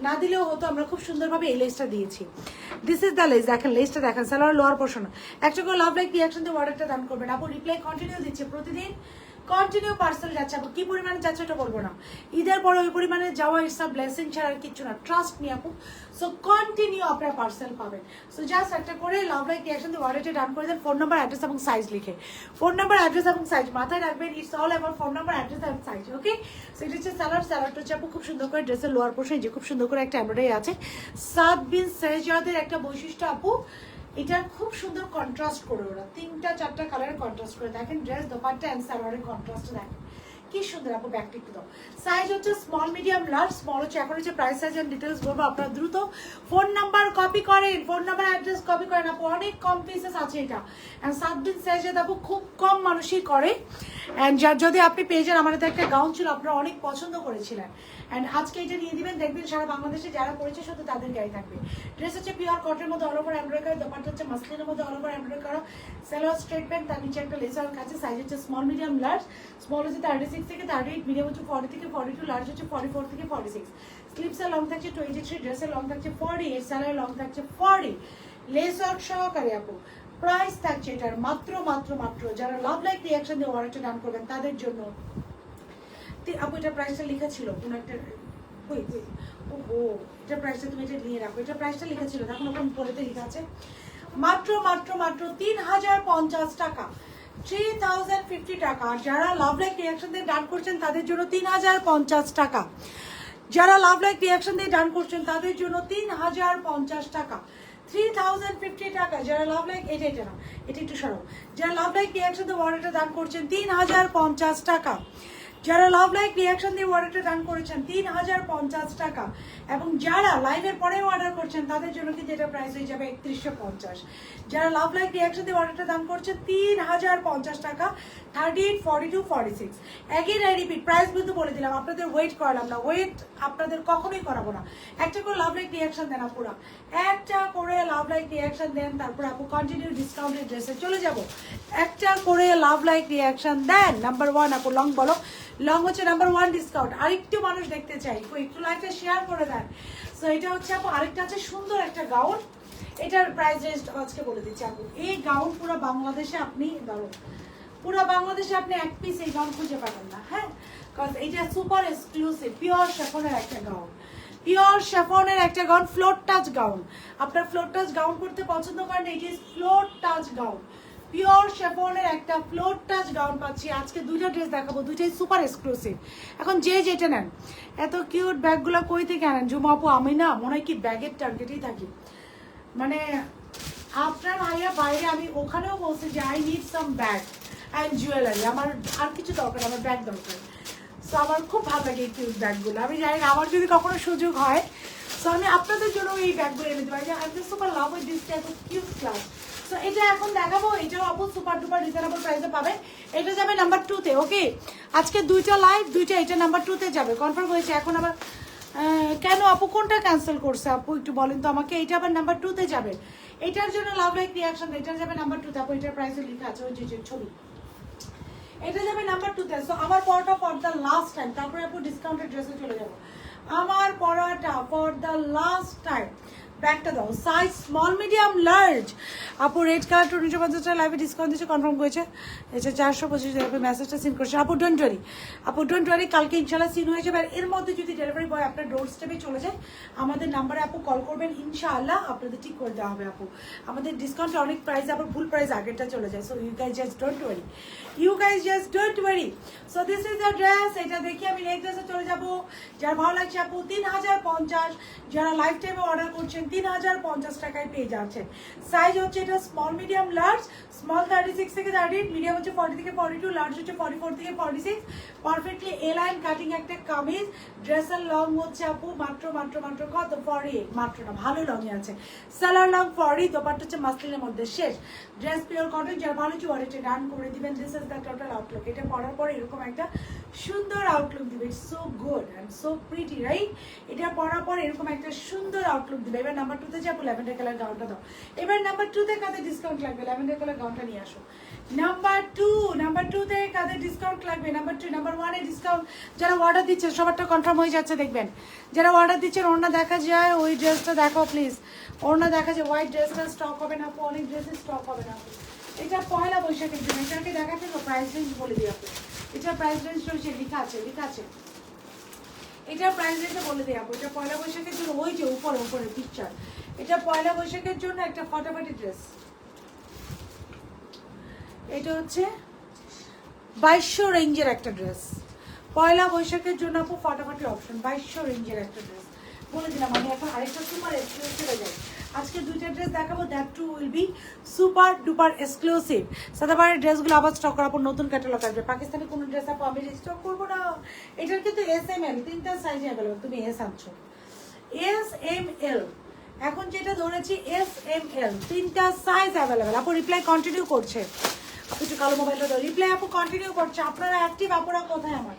না দিলেও হতো, আমরা খুব সুন্দরভাবে এই লেসটা দিয়েছি। দিস ইজ দ্য লেস, দেখেন লেসটা দেখেন, সালোয়ার লোয়ার পোর্শন। একটা করে লাভ লাইক রিঅ্যাকশন দিয়ে অর্ডারটা দান করবেন আপু। রিপ্লাই কন্টিনিউ দিচ্ছে, প্রতিদিন কন্টিনিউ পার্সেল যাচ্ছে আপু, কি পরিমাণে যাচ্ছে ওটা বলবো না, ঈদের পরে ওই পরিমাণে যাওয়া ইটস আ ব্লেসিং ছাড়া আর কিচ্ছু না, ট্রাস্ট মি আপু। সো কন্টিনিউ আপনারা পার্সেল পাবেন। সো জাস্ট একটা করে লাভ লাইক রিঅ্যাকশন দিয়ে অর্ডারটা ডান করে দেন, ফোন নাম্বার অ্যাড্রেস এবং সাইজ লিখে। ফোন নাম্বার অ্যাড্রেস এবং সাইজ মাথায় রাখবেন, it's all about phone number address এবং সাইজ, ওকে। সো এটা হচ্ছে সালোয়ার, সালোয়ারটা হচ্ছে আপু খুব সুন্দর করে ড্রেসের লোয়ার পোর্শন যে খুব সুন্দর করে একটা এমব্রয়ডারি আছে। সাত বিন সেজাদের একটা বৈশিষ্ট্য আপু, এটা খুব সুন্দর কন্ট্রাস্ট করে, ওরা 3-4টা কালারের কন্ট্রাস্ট করে, দেখেন ড্রেস দোপাট্টা এন্ড সালোয়ারের কন্ট্রাস্ট দেখেন কি সুন্দর আপু। ব্যাকটা একটু দাও, সাইজ হচ্ছে স্মল মিডিয়াম লার্জ, স্মল হচ্ছে। এখন হচ্ছে প্রাইস সাইজ এন্ড ডিটেলস বলবো, আপনারা দ্রুত ফোন নাম্বার কপি করেন, ফোন নাম্বার অ্যাড্রেস কপি করেন আপু, অনেক কম পিসেস আছে এটা। এন্ড 7 দিন সাইজে আপু খুব কম মানুষই করে। এন্ড যদি আপনি পেয়ে যান, আমাদের একটা গাউন ছিল আপনারা অনেক পছন্দ করেছিলেন, এন্ড আজকে এটা নিয়ে দিবেন, দেখবেন সারা বাংলাদেশে যারা পড়েছে শুধু তাদের গায়ে থাকবে। ড্রেস হচ্ছে পিওর কটনের মধ্যে অল ওভার এমব্রয়ডারি করা, দোপাট্টা হচ্ছে মাসলিনের মধ্যে অল ওভার এমব্রয়ডারি করা, সালোয়ার স্ট্রেট প্যান্ট, তার নিচে একটা লেস ওয়ার্ক আছে। সাইজ হচ্ছে স্মল মিডিয়াম লার্জ, স্মল হচ্ছে 36 থেকে 38, মিডিয়াম হচ্ছে 40 থেকে 42, লার্জ হচ্ছে 44 থেকে 46। স্লিভসের লং থাকছে 23, ড্রেসের লং থাকছে 48, সালোয়ার লং থাকছে 40। লেস ওয়ার্ক সহকারে আপু। প্রাইস থাকছে এটার মাত্র মাত্র মাত্র, যারা লাভ লাইক রিয়াকশন দিয়ে অর্ডারটা ডান করবেন তাদের জন্য। আপু এটা প্রাইসটা লেখা ছিল কোনো একটা, ওহো এটা প্রাইসটা তুমি এটা নিয়ে রাখো, এটা প্রাইসটা লেখা ছিল দেখুন ওখানে পরেতে লেখা আছে মাত্র মাত্র মাত্র 3050 টাকা, 3050 টাকা। যারা লাভ লাইক রিয়াকশন দিয়ে ডান করছেন তাদের জন্য 3050 টাকা, যারা লাভ লাইক রিয়াকশন দিয়ে ডান করছেন তাদের জন্য 3050 টাকা, 3050 টাকা। যারা লাভ লাইক এটা না, এটা একটু সরব, যারা লাভ লাইক রিয়াকশন দিয়ে অর্ডারটা দান করছেন 3050 টাকা, যারা লাভ লাইক রিয়াকশন দিয়ে অর্ডারটা দান করেছেন 3050 টাকা, এবং যারা লাইভের পরেও অর্ডার করছেন তাদের জন্য কিন্তু এটা প্রাইস হয়ে যাবে 3150। যারা লাভ লাইক রিয়াকশন দিয়ে অর্ডারটা দান করছেন 3050 টাকা, 38, 42, 46। অ্যাগেন আই রিপিট, প্রাইস কিন্তু বলে দিলাম, আপনাদের ওয়েট করালাম না, ওয়েট আপনাদের কখনোই করাবো না। একটা করে লাভ লাইক রিয়াকশন দেন আপুরা, একটা করে লাভ লাইক রিয়াকশন দেন, তারপর আপু কন্টিনিউ ডিসকাউন্টেড ড্রেসে চলে যাব। একটা করে লাভ লাইক রিয়াকশন দেন। নাম্বার 1 আপু লং বলো, লং হচ্ছে নাম্বার 1 ডিসকাউন্ট। আরেকটু মানুষ দেখতে চাই, একটু লাইভটা শেয়ার করে দেন। সো এটা হচ্ছে আপু, আরেকটা আছে সুন্দর একটা গাউন, এটার প্রাইস রেঞ্জ আজকে বলে দিচ্ছি আপু। এই গাউন পুরো বাংলাদেশে আপনি ধরো, পুরো বাংলাদেশে আপনি এক পিস এই গাউন খুঁজে পাবেন না, হ্যাঁ, কারণ এটা সুপার এক্সক্লুসিভ পিওর শিফনের একটা গাউন, পিওর শিফনের একটা গাউন, ফ্লোর টাচ গাউন। আপনার ফ্লোর টাচ গাউন করতে পছন্দ করেন, it is floor touch gown, pure শিফনের একটা ফ্লোর টাচ গাউন পাচ্ছি আজকে। দুইটা ড্রেস দেখাবো, দুইটাই সুপার এক্সক্লুসিভ। এখন যে যেটা নেন, এত কিউট ব্যাগগুলো কই থেকে আনেন জুমা আপু? আমি না মনে হয় কি ব্যাগের টার্গেটেই থাকি, মানে আপনার ভাইয়া বাইরে, আমি ওখানেও বলছি যে I need some bag and jewellery, আমার আর কিছু দরকার, আমার ব্যাগ দরকার। সো আমার খুব ভালো লাগে এই কিউট ব্যাগগুলো। আমি জানি না, আমার যদি কখনো সুযোগ হয় সো আমি আপনাদের জন্য এই ব্যাগগুলো এনে দিতে পারি। I am super love with this type of cute class. So এটা এখন দেখাবো, এটাও আপু সুপার ডুপার রিজনেবল প্রাইসে পাবেন। এটা যাবে নাম্বার 2-তে, ওকে? আজকে দুইটা লাইভ, দুইটা এটা নাম্বার 2-তে যাবে, কনফার্ম হয়েছে। এখন আবার কেন আপু কোনটা ক্যান্সেল করছে আপু একটু বলেন তো আমাকে। এটা আবার নাম্বার 2-তে যাবে, এটার জন্য লাভ লাইক রিয়াকশন, এটা যাবে নাম্বার 2-তে আপু। এটার প্রাইসে লেখা আছে ওই যে ছবি, এটা যাবে নাম্বার 2-তে। সো আমার পড়াটা ফর দ্য লাস্ট টাইম, তারপরে আপু ডিসকাউন্টেড ড্রেসে চলে যাবো। আমার পড়াটা ফর দ্য লাস্ট টাইম, ব্যাগটা দাও, সাইজ স্মল মিডিয়াম লার্জ আপু। রেড কালার 250 লাইভে ডিসকাউন্ট দিচ্ছে, কনফার্ম করেছে। এটা 425 আপনি মেসেজটা সিন করছে আপু। ডোন্ট ওয়ারি আপু, ডোন্ট ওয়ারি, কালকে ইনশাল্লাহ সিন হয়ে যাবে। আর এর মধ্যে যদি ডেলিভারি বয় আপনার ডোর স্টেপে চলে যায়, আমাদের নাম্বারে আপু কল করবেন, ইনশাআল্লাহ আপনাদের ঠিক করে দেওয়া হবে আপু। আমাদের ডিসকাউন্টে অনেক প্রাইস, আবার ভুল প্রাইস আগেরটা চলে যায়। So you guys just don't worry, you guys just don't worry. So this is the dress. এটা দেখি আমি নেক্সট ড্রেসে চলে যাবো। যার ভালো লাগছে আপু 3050, যারা লাইফ টাইমে অর্ডার করছেন 3050 টাকায় পেয়ে যাচ্ছেন। সাইজ হচ্ছে এটা স্মল মিডিয়াম লার্জ, স্মল 36 থেকে 38, মিডিয়াম হচ্ছে 40 থেকে 42, লার্জ হচ্ছে 44 থেকে 46। পারফেক্টলি এ লাইন কাটিং একটা কামিজ। ড্রেসের লং হচ্ছে আপু মাত্র মাত্র মাত্র কত? 48, মাত্র না, ভালো লংই আছে। সালোয়ার লং 40, দোপাট্টা হচ্ছে মাসলিনের মধ্যে। শেষ। ড্রেস পিওর কটন, যারা ভালো হচ্ছে ওয়ারেটে ডান করে দিবেন। This is the total Outlook. এটা পরার পরে এরকম একটা সুন্দর আউটলুক দিবে, so good and so pretty, right? এটা পরার পর এরকম একটা সুন্দর আউটলুক দিবে। এবার নাম্বার 2-তে যাবো, ল্যাভেন্ডার কালার গাউনটা দাও। এবার নাম্বার 2-তে কাদের ডিসকাউন্ট লাগবে? ল্যাভেন্ডার কালার গাউনটা নিয়ে আসো। নাম্বার 2-তে কাদের ডিসকাউন্ট লাগবে? নাম্বার 2, নাম্বার 1-এ ডিসকাউন্ট। যারা অর্ডার দিচ্ছে সবারটা কনফার্ম হয়ে যাচ্ছে, দেখবেন। যারা অর্ডার দিচ্ছেন ওড়না দেখা যায়, ওই ড্রেসটা দেখাও প্লিজ। ওড়না দেখা যায়, হোয়াইট ড্রেসটা স্টক হবে না আপু, অনেক ড্রেসের স্টক হবে না আপু। এটা পয়লা বৈশাখের জন্য, এটাকে দেখাচ্ছে তো, প্রাইস রেঞ্জ বলে দিই আপু। এটার প্রাইস রেঞ্জ রয়েছে, লেখা আছে, লেখা আছে। এটার প্রাইস রেঞ্জটা বলে দিই আপু। এটা পয়লা বৈশাখের জন্য, ওই যে উপরে উপরে পিকচার, এটা পয়লা বৈশাখের জন্য একটা ফাটাফাটি ড্রেস। এটা হচ্ছে 2200 রেঞ্জের একটা ড্রেস, পয়লা বৈশাখের জন্য আপু ফাটাফাটি অপশন। 2200 রেঞ্জের একটা ড্রেস বলে দিলাম আমি। এখন আরেকটা সুপার এক্সক্লুসিভ যাই। আজকে দুইটা ড্রেস দেখাবো, that two will be super duper exclusive. সাদাবারের ড্রেসগুলো আবার স্টক করার পর নতুন ক্যাটালগ আসবে। পাকিস্তানি কোনো ড্রেস আপু আমি স্টক করবো না। এটার কিন্তু SML 3টা সাইজে অ্যাভেলেবল, তুমি এস আনছো, SML। এখন যেটা ধরেছি SML, 3টা সাইজ অ্যাভেলেবেল। আপু রিপ্লাই কন্টিনিউ করছে, আপু একটু কালো মোবাইলটা দাও। রিপ্লাই আপু কন্টিনিউ করছে। আপনারা অ্যাক্টিভ আপুরা কোথায় আমার?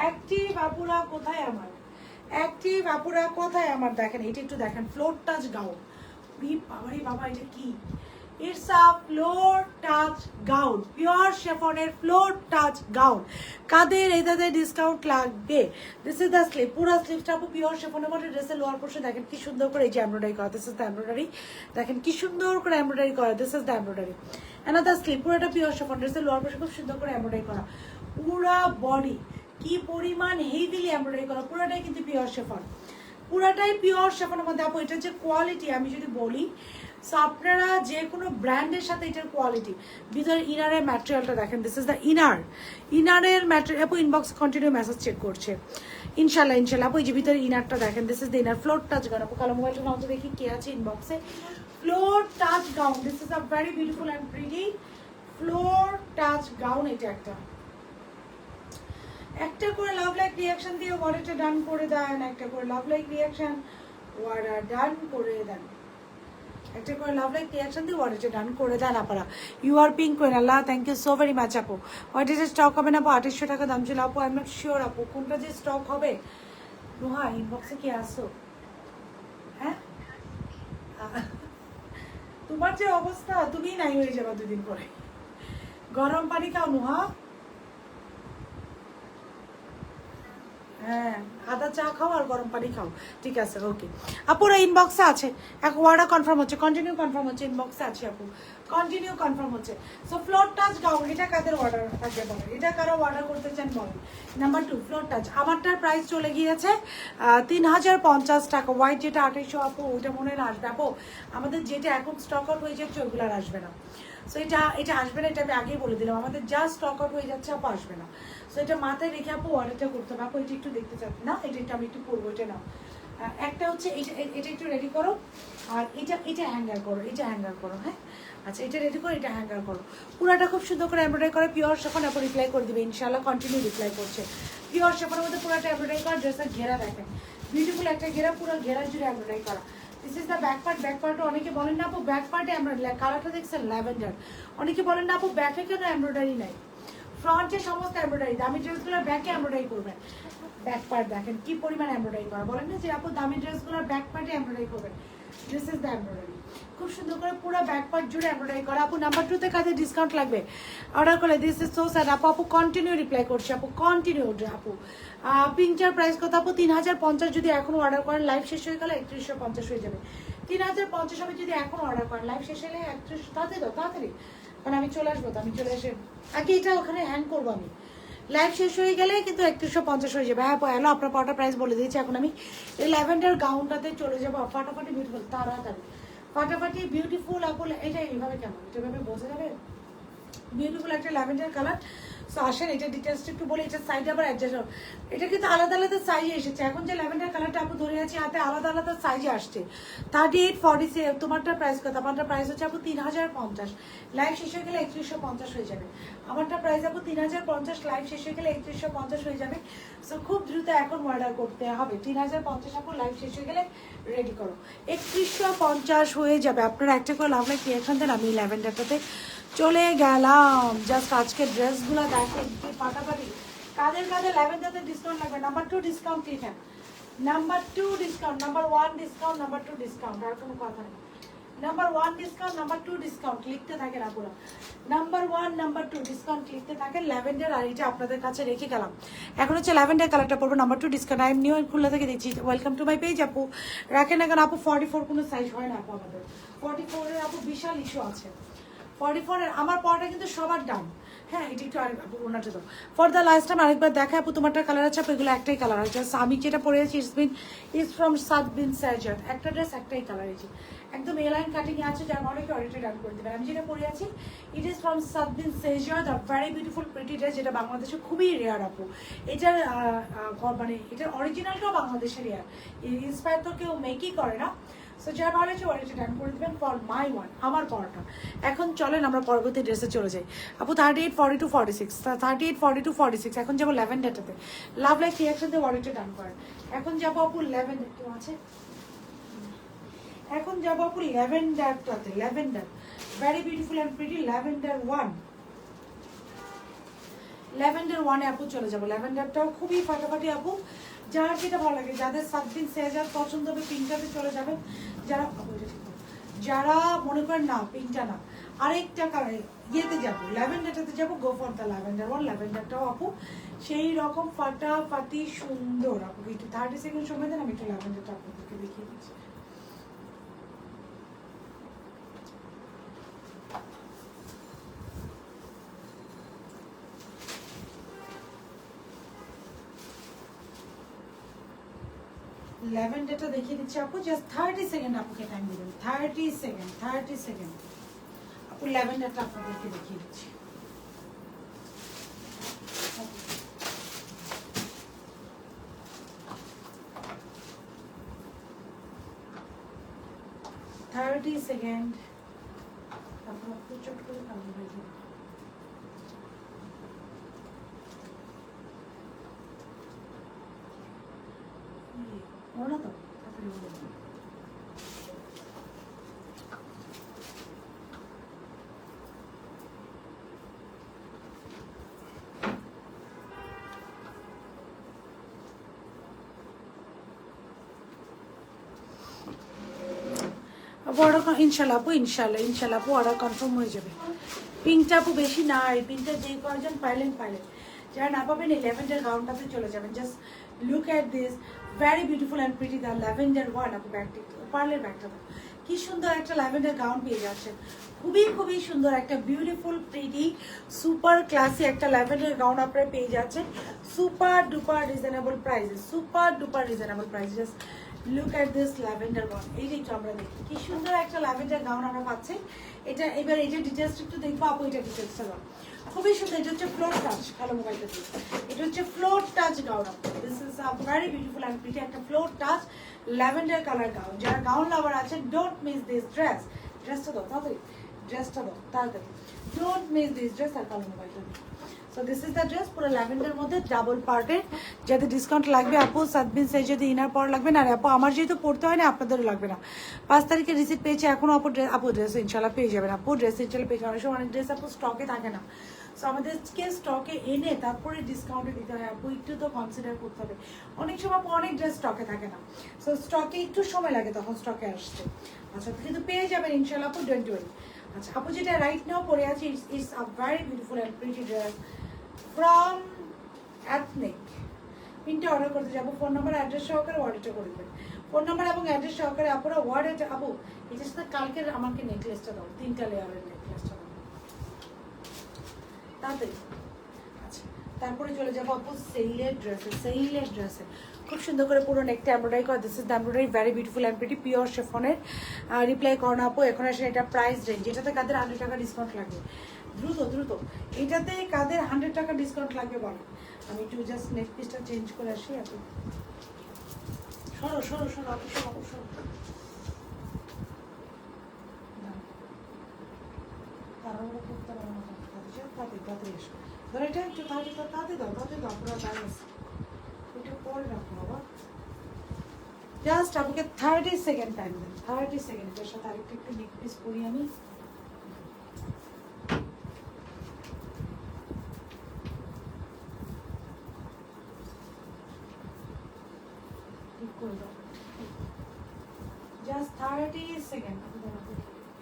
অ্যাক্টিভ আপুরা কোথায় আমার? অ্যাক্টিভ আপুরা কোথায় আমার? দেখেন এটা একটু দেখেন, ফ্লোর টাচ গাউন। বাবারে বাবা, এটা কি? It's a floor touch gown, pure শেফনের ফ্লোর টাচ গাউন। কাদের এটাতে ডিসকাউন্ট লাগবে? দিস ইজ দ্য স্লিভ, পুরো স্লিভটা আপু পিওর শেফনের মধ্যে। ড্রেসের লোয়ার পোর্শন দেখেন কি সুন্দর করে এই যে এমব্রয়ডারি করা, দিস ইজ দ্য এমব্রয়ডারি, দেখেন কি সুন্দর করে এমব্রয়ডারি করা, this is the embroidery. Another sleeve, পুরোটা পিওর শেফন, ড্রেসের লোয়ার পোর্শন খুব সুন্দর করে এমব্রয়ডারি করা, পুরা বডি কি পরিমাণ হেভিলি এমব্রয়ডারি করা, পুরোটাই কিন্তু পিওর শেফন, পুরাটাই পিওর শেফনের মধ্যে। আপু এটার যে কোয়ালিটি আমি যদি বলি, সো আপনারা যে কোনো ব্র্যান্ডের সাথে এটার কোয়ালিটি, ভিতরে ইনারের ম্যাটেরিয়ালটা দেখেন, দিস ইজ দ্য ইনারের ম্যাটেরিয়াল। আপু ইনবক্স কন্টিনিউ মেসেজ চেক করছে, ইনশাল্লাহ ইনশাল্লাহ। আপু এই যে ভিতরে ইনারটা দেখেন, this is the inner, floor touch gown. আপু কালো মোবাইলটা নাও তো দেখি কে আছে ইনবক্সে। Floor touch gown, this is a very beautiful and pretty floor touch gown. এটা একটা করে লাভ লাইক রিয়াকশন দিয়ে ওয়ার্ডারটা ডান করে দেন, একটা করে লাভ লাইক রিয়াকশন ওয়ার্ডার ডান করে দেন, একটা করে লাভ লাইক রিয়াকশন দিয়ে ওয়ার্ডারটা ডান করে দেন আপনারা। ইউ আর পিঙ্ক কোয়েন, আল্লাহ thank you so very much আপু। ওয়ার্ডারের স্টক হবে না আপু? 2800 টাকা দাম ছিল আপু, আই এম নট শিওর আপু কোনটা যে স্টক হবে। নোহা ইনবক্সে কি আসো? হ্যাঁ তোমার যে অবস্থা, তুমিই নাই হয়ে যাবা দুদিন পরে। গরম পানি খাও নোহা, হ্যাঁ আদা চা খাও আর গরম পানি খাও, ঠিক আছে ওকে। আপুরা ইনবক্সে আছে, এখন ওয়ার্ডার কনফার্ম হচ্ছে, কন্টিনিউ কনফার্ম হচ্ছে, ইনবক্সে আছে আপু, কন্টিনিউ কনফার্ম হচ্ছে। সো ফ্লোর টাচ গাউন, এটা কাদের অর্ডার থাকবে বলেন, এটা কারো অর্ডার করতে চান বলেন। নাম্বার 2 ফ্লোর টাচ, আমারটার প্রাইস চলে গিয়েছে 3050 টাকা। হোয়াইট যেটা 2800 আপু, ওইটা মনে হয় আসবে আপু, আমাদের যেটা এখন স্টক আউট হয়ে যাচ্ছে ওইগুলো আর আসবে না। সো এটা আসবে না, এটা আমি আগেই বলে দিলাম, আমাদের যা স্টক আউট হয়ে যাচ্ছে আপু আসবে না। সো এটা মাথায় রেখে আপু অর্ডারটা করতে হবে। আপু এটা একটু দেখতে চাচ্ছি না, এটা আমি একটু পরবো, এটা নাও। একটা হচ্ছে এটা একটু রেডি করো, আর এটা হ্যাঙ্গার করো, এটা হ্যাঙ্গার করো, হ্যাঁ আচ্ছা এটা রেডি করো, এটা হ্যাঙ্গার করো। পুরাটা খুব সুন্দর করে এমব্রয়ডারি করে পিওর শেফন, আপু রিপ্লাই করে দিবে ইনশাআল্লাহ, কন্টিনিউ রিপ্লাই করছে। পিওর শেফনের মধ্যে পুরাটা এমব্রয়ডারি করা, ড্রেসের ঘেরা দেখেন বিউটিফুল একটা ঘেরা, পুরো ঘেরা জুড়ে এমব্রয়ডারি করা। This is the back part. Back পার্টে অনেকে বলেন না আপু ব্যাক পার্টে এমব্রয়ডারি, কালারটা দেখছেন ল্যাভেন্ডার, অনেকে বলেন না আপু ব্যাকে কেন এমব্রয়ডারি নাই। ফ্রন্টে সমস্ত এমব্রয়ডারি, দামি ড্রেসগুলোর ব্যাকে এমব্রয়ডারি করবেন। ব্যাক পার্ট দেখেন কি পরিমাণ এমব্রয়ডারি করা, বলেন না যে আপু দামি ড্রেসগুলোর ব্যাক পার্টে এমব্রয়ডারি করবেন। দিস ইজ দ্য এমব্রয়ডারি, খুব সুন্দর করে পুরো ব্যাক পার্ট জুড়ে এমব্রয়ডারি করা। আপু নাম্বার 2 তে কাজে ডিসকাউন্ট লাগবে অর্ডার করলে, দিস ইজ সো স্যাড আপু। আপু কন্টিনিউ রিপ্লাই করছে আপু, কন্টিনিউ আপু। পিঙ্কটার প্রাইস কত আপু? 3050। যদি এখন অর্ডার করেন লাইভ শেষ হয়ে গেলে 3150 হয়ে যাবে। 3050 হবে যদি এখন অর্ডার করেন, লাইভ শেষ হলে 31, তাড়াতাড়ি দাও তাড়াতাড়ি, কারণ আমি চলে আসবো, তো আমি চলে এসে আগে এটা ওখানে হ্যান্ড করবো আমি, লাইভ শেষ হয়ে গেলে কিন্তু 3150 হয়ে যাবে। হ্যাঁ হ্যালো, আপনার পাওয়াটা প্রাইস বলে দিয়েছি। এখন আমি এই ল্যাভেন্ডার গাউনটাতে চলে যাবো, ফাটাফাটি বিউটিফুল, তাড়াতাড়ি ফাটাফাটি বিউটিফুল আপু। এটা এইভাবে কেমন, এটা ভাবে বোঝা যাবে, বিউটিফুল একটা ল্যাভেন্ডার কালার। সো আসেন এটা ডিটেলসটা একটু বলি, এটা সাইড আবার অ্যাডজাস্ট হবে, এটা কিন্তু আলাদা আলাদা সাইজে এসেছে। এখন যে ল্যাভেন্ডার কালারটা আপু ধরে আছি হাতে, আলাদা আলাদা সাইজে আসছে। 3840, তোমারটা প্রাইস কত? আমারটা প্রাইস হচ্ছে আপু 3050, লাইভ শেষ হয়ে গেলে 3150 হয়ে যাবে। আমারটা প্রাইস আপু 3050, লাইভ শেষ হয়ে গেলে 3150 হয়ে যাবে। সো খুব দ্রুত এখন অর্ডার করতে হবে। 3050 আপু, লাইভ শেষ হয়ে গেলে রেডি করো, 3150 হয়ে যাবে। আপনারা একটা করে লাভ লাইক রিয়াকশন দেন, আমি ল্যাভেন্ডারটাতে চলে গেলাম। জাস্ট আজকে ড্রেসগুলো দেখেন কি ফাটাফাটি। কাদের কাদের ল্যাভেন্ডারতে ডিসকাউন্ট লাগবে? নাম্বার 2 ডিসকাউন্ট লিখেন, number 2 discount, number 1 discount, number 2 discount, আর কোনো কথা নেই। নাম্বার 1 ডিসকাউন্ট, নাম্বার 2 ডিসকাউন্ট লিখতে থাকেন আপুরা। নাম্বার 1, নাম্বার 2 ডিসকাউন্ট লিখতে থাকেন। ল্যাভেন্ডার, আর এটা আপনাদের কাছে রেখে গেলাম। এখন হচ্ছে ল্যাভেন্ডার কালারটা পড়বো, number 2 discount. I am new Khulna থেকে দেখছি, ওয়েলকাম টু মাই পেজ আপু। রাখেন না কেন আপু, 44 কোনো সাইজ হয় না আপু আমাদের, 44 এর আপু বিশাল ইস্যু আছে। 44 এর আমার পরটা কিন্তু সবার ডান, হ্যাঁ এটা একটু আরেক আপু ওনাটা তো ফর দ্য লাস্ট টাইম আরেকবার দেখা আপু। তোমারটা কালার আছে আপু, এগুলো একটাই কালার আছে। আমি যেটা পরে আছি ইজ ফ্রম সাদ বিন সাজাদ, একটা ড্রেস একটাই কালার আছে, একদম এলাইন কাটিং আছে, যার অনেকে অর্ডারটা ডান করে দেবেন। আমি যেটা পরে আছি it is from Saad Bin Sajjad, a very beautiful pretty dress, যেটা বাংলাদেশে খুবই রেয়ার আপু। এটার মানে এটার অরিজিনালটাও বাংলাদেশের রেয়ার, ইন্সপায়ার তো কেউ মেকই করে না। সো যারা ভালো আছে ওয়ারেন্টি ডান করে দেবেন ফর মাই ওয়ান, আমার পরটা। এখন চলেন আমরা পরবর্তী ড্রেসে চলে যাই আপু। 3842 46, 3842 46। এখন যাবো ল্যাভেন্ডারটাতে, লাভ লাইক রিয়াকশন দিয়ে ওয়ারেন্টি ডান করেন। এখন যাবো আপু ল্যাভেন্ডার, কেউ আছে? এখন যাবো আপু ল্যাভেন্ডারটাতে, lavender very beautiful and pretty, lavender 1, lavender 1-এ আপু চলে যাবো। ল্যাভেন্ডারটাও খুবই ফাটাফাটি আপু, যার যেটা ভালো লাগে, যাদের সাবদিন সেজার পছন্দ হবে পিঙ্কটাতে চলে যাবেন। যারা যারা মনে করেন না পিঙ্কটা না, আরেকটা ইয়েতে যাবো, ল্যাভেন্ডারটাতে যাবো, go for the lavender one. ল্যাভেন্ডারটাও আপু সেই রকম ফাটাফাটি সুন্দর। আপনাকে একটু 30 সেকেন্ড সময় দেন, আমি একটু ল্যাভেন্ডারটা আপনাদেরকে দেখিয়ে দিচ্ছি। ল্যাভেন্ডারটা দেখিয়ে দিচ্ছি আপু, জাস্ট 30 সেকেন্ড আপুকে টাইম দিবেন, 30 সেকেন্ড, 30 সেকেন্ড আপু। ল্যাভেন্ডারটা আপনাদেরকে দেখিয়ে দিচ্ছি। সেকেন্ড তারপর আপু চট করে কালো হয়ে যাবে। ওরা তো তাড়াতাড়ি বলে দিন। অর্ডার ইনশাল্লাহ আপু, ইনশাল্লাহ আপু অর্ডার কনফার্ম হয়ে যাবে। পিঙ্কটা আপু বেশি না, এই পিঙ্কটা যে কয়েকজন পাইলেন যারা না পাবেন এই ল্যাভেন্ডার গাউনটাতে চলে যাবেন। Just look at this very beautiful and pretty the lavender one. আপু ব্যাগটি পার্লের ব্যাগটা কি সুন্দর একটা ল্যাভেন্ডার গাউন পেয়ে যাচ্ছেন, খুবই সুন্দর একটা বিউটিফুল প্রিটি সুপার ক্লাসি একটা ল্যাভেন্ডার গাউন আপনারা পেয়ে যাচ্ছেন super duper reasonable price. Just look at this lavender gown. এই যে একটু আমরা দেখি কি সুন্দর একটা ল্যাভেন্ডার গাউন আমরা পাচ্ছি। এটা এবার এই যে ডিটেলসটা একটু দেখবো আপু, এটা ডিটেলসটা দাও, খুবই সুন্দর। এটা হচ্ছে ফ্লোর টাচ, কালো মোবাইলটা দিয়ে, এটা হচ্ছে floor touch gown. This is a very beautiful and pretty একটা floor touch lavender colour gown. যারা গাউন লাভার আছেন, ডোন্ট মিস দিস ড্রেসটা দাও তাড়াতাড়ি, ডোন্ট মিস দিস ড্রেস। আর কালো মোবাইলটা দিয়ে। So this is the dress, পুরো ল্যাভেন্ডার মধ্যে ডাবল পার্টের, যাতে ডিসকাউন্ট লাগবে আপু সাতবিন সাইজ যদি ইনার পর লাগবে না। আপু আমার যেহেতু পড়তে হয় না, আপনাদেরও লাগবে না। 5 তারিখে রিসিপ্ট পেয়েছে, এখনো আপু ড্রেস ইনশাল্লাহ পেয়ে যাবেন। আপু ড্রেস ইনশাল্লাহ পেয়ে যাবেন। অনেক সময় অনেক ড্রেস আপু স্টকে থাকে না, সো আমাদেরকে স্টকে এনে তারপরে ডিসকাউন্টে দিতে হয়। আপু একটু তো কনসিডার করতে হবে, অনেক সময় আপু অনেক ড্রেস স্টকে থাকে না, সো স্টকে একটু সময় লাগে তখন স্টকে আসতে। আচ্ছা কিন্তু পেয়ে যাবেন ইনশাল্লাহ আপু, ডোন্ট ওয়ারি। আচ্ছা আপু যেটা রাইট নাও পরে আছে, it's a very beautiful and pretty dress from ethnic. পিনটা অর্ডার করতে যাবো, ফোন নাম্বার অ্যাড্রেস সহকারে অর্ডারটা করে দেবেন। ফোন নাম্বার এবং অ্যাড্রেস সহকারে আপনারা ওয়ার্ডে আপু এটার সাথে কালকের আমাকে নেকলেসটা দাও, 3টা লেয়ারের নেকলেসটা দাও তাড়াতাড়ি। আচ্ছা তারপরে চলে যাবো আপু সেইলের ড্রেসে খুব সুন্দর করে পুরো নেকটা এমব্রয়ডারি করা। This is the embroidery very beautiful and pretty pure শেফনের। রিপ্লাই করোনা আপু, এখন আসলে এটা প্রাইস রেঞ্জ, এটাতে কাদের 100 টাকা ডিসকাউন্ট লাগবে, দ্রুত এটাতে কাদের 100 টাকা ডিসকাউন্ট লাগবে বলেন। আমি একটু জাস্ট নেক পিসটা চেঞ্জ করে আসি। আপু সরো আপু সরো। তাড়াহুড়ো করতে পারবো না, তাড়াতাড়ি এসো। ধর এটা একটু তাড়াতাড়ি দাও পুরো ব্যালেন্স এটা পরে রাখো বাবা। জাস্ট আপনাকে 30 সেকেন্ড টাইম দেন, 30 সেকেন্ড। এর সাথে আরেকটা একটু নেক পিস করি আমি। ঠিক করে দাও, জাস্ট 30 সেকেন্ড।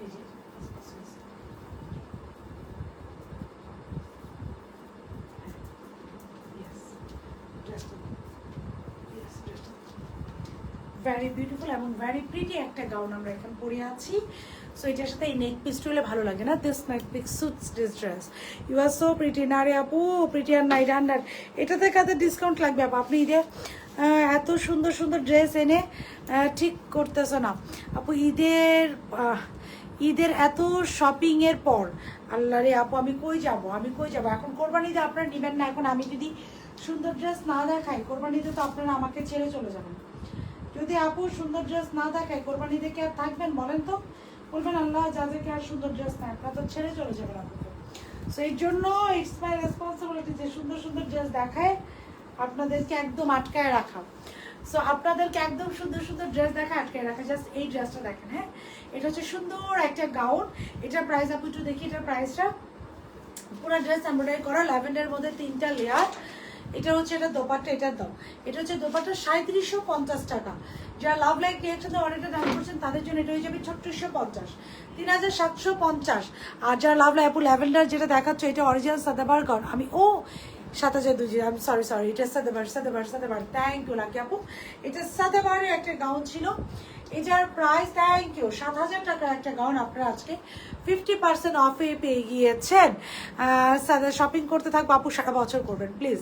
এই যে ভেরি বিউটিফুল এবং ভেরি প্রিটি একটা গাউন আমরা এখন পরে আছি। সো এটার সাথে এই নেক পিসটা হলে ভালো লাগে না। This neck piece suits this dress, you are so pretty. না রে আপু প্রিটি আর নাইট আন্ডার, এটাতে কাদের ডিসকাউন্ট লাগবে আপু? আপনি ঈদে এত সুন্দর ড্রেস এনে ঠিক করতেছো না আপু। ঈদের এত শপিংয়ের পর আল্লাহ রে আপু আমি কই যাব এখন কোরবানিতে আপনারা নেবেন না। এখন আমি যদি সুন্দর ড্রেস না দেখাই কোরবানিতে, তো আপনারা আমাকে ছেড়ে চলে যাবেন। যদি আপু সুন্দর ড্রেস না দেখায় কোরবানিতে কে আর থাকবেন বলেন তো? বলবেন আল্লাহ যাদেরকে আর সুন্দর ড্রেস না, আপনারা তো ছেড়ে চলে যাবেন আপনাকে। সো এই জন্য ইটস মাই রেসপন্সিবিলিটি যে সুন্দর ড্রেস দেখায় আপনাদেরকে একদম আটকায় রাখা। সো আপনাদেরকে একদম সুন্দর ড্রেস দেখা আটকায় রাখা। জাস্ট এই ড্রেসটা দেখেন, হ্যাঁ এটা হচ্ছে সুন্দর একটা গাউন। এটার প্রাইস আপু একটু দেখি, এটার প্রাইসটা পুরো ড্রেস এমব্রয়ডারি করা ল্যাভেন্ডারের মধ্যে 3টা লেয়ার। এটা হচ্ছে এটা দোপাট্টা, এটার দাম এটা হচ্ছে দোপাট্টা 3750 টাকা। যারা লাভ লাইক রিয়াকশনে অর্ডারটা ডান করছেন তাদের জন্য এটা হয়ে যাবে 3650, 3750। আর যারা লাভ লাইক আপু ল্যাভেন্ডার যেটা দেখাচ্ছ এটা অরিজিনাল সাদাবার গন, আমি 7200, আমি সরি এটা সাদাবার থ্যাংক ইউ লাকি আপু। এটা সাদাবারের একটা গাউন ছিল, এটার প্রাইস থ্যাংক ইউ 7000 টাকার একটা গাউন আপনারা আজকে 50% অফে পেয়ে গিয়েছেন। সাদা শপিং করতে থাকবো আপু, সারা বছর করবেন প্লিজ,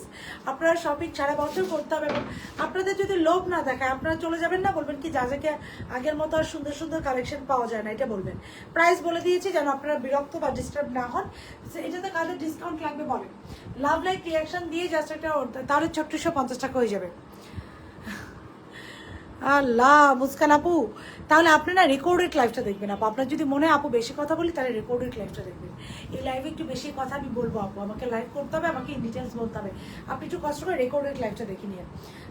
আপনারা শপিং সারা বছর করতে হবে। এবং আপনাদের যদি লোভ না দেখায় আপনারা চলে যাবেন না, বলবেন কি যা যাকে আগের মতো আর সুন্দর সুন্দর কালেকশন পাওয়া যায় না, এটা বলবেন। প্রাইস বলে দিয়েছি যেন আপনারা বিরক্ত বা ডিস্টার্ব না হন। এটাতে কাদের ডিসকাউন্ট লাগবে বলেন, লাভ লাইক রিয়াকশন দিয়ে জাস্ট একটা, তাহলে 3650 টাকা হয়ে যাবে। আল্লাহ মুস্কান আপু, তাহলে আপনারা রেকর্ডেড লাইভটা দেখবেন আপু। আপনার যদি মনে হয় আপু বেশি কথা বলি তাহলে রেকর্ডেড লাইভটা দেখবেন। এই লাইভে একটু বেশি কথা আমি বলবো আপু, আমাকে লাইভ করতে হবে, আমাকে ইন ডিটেলস বলতে হবে, আপনি একটু কষ্ট করে রেকর্ডেড লাইভটা দেখে নিন।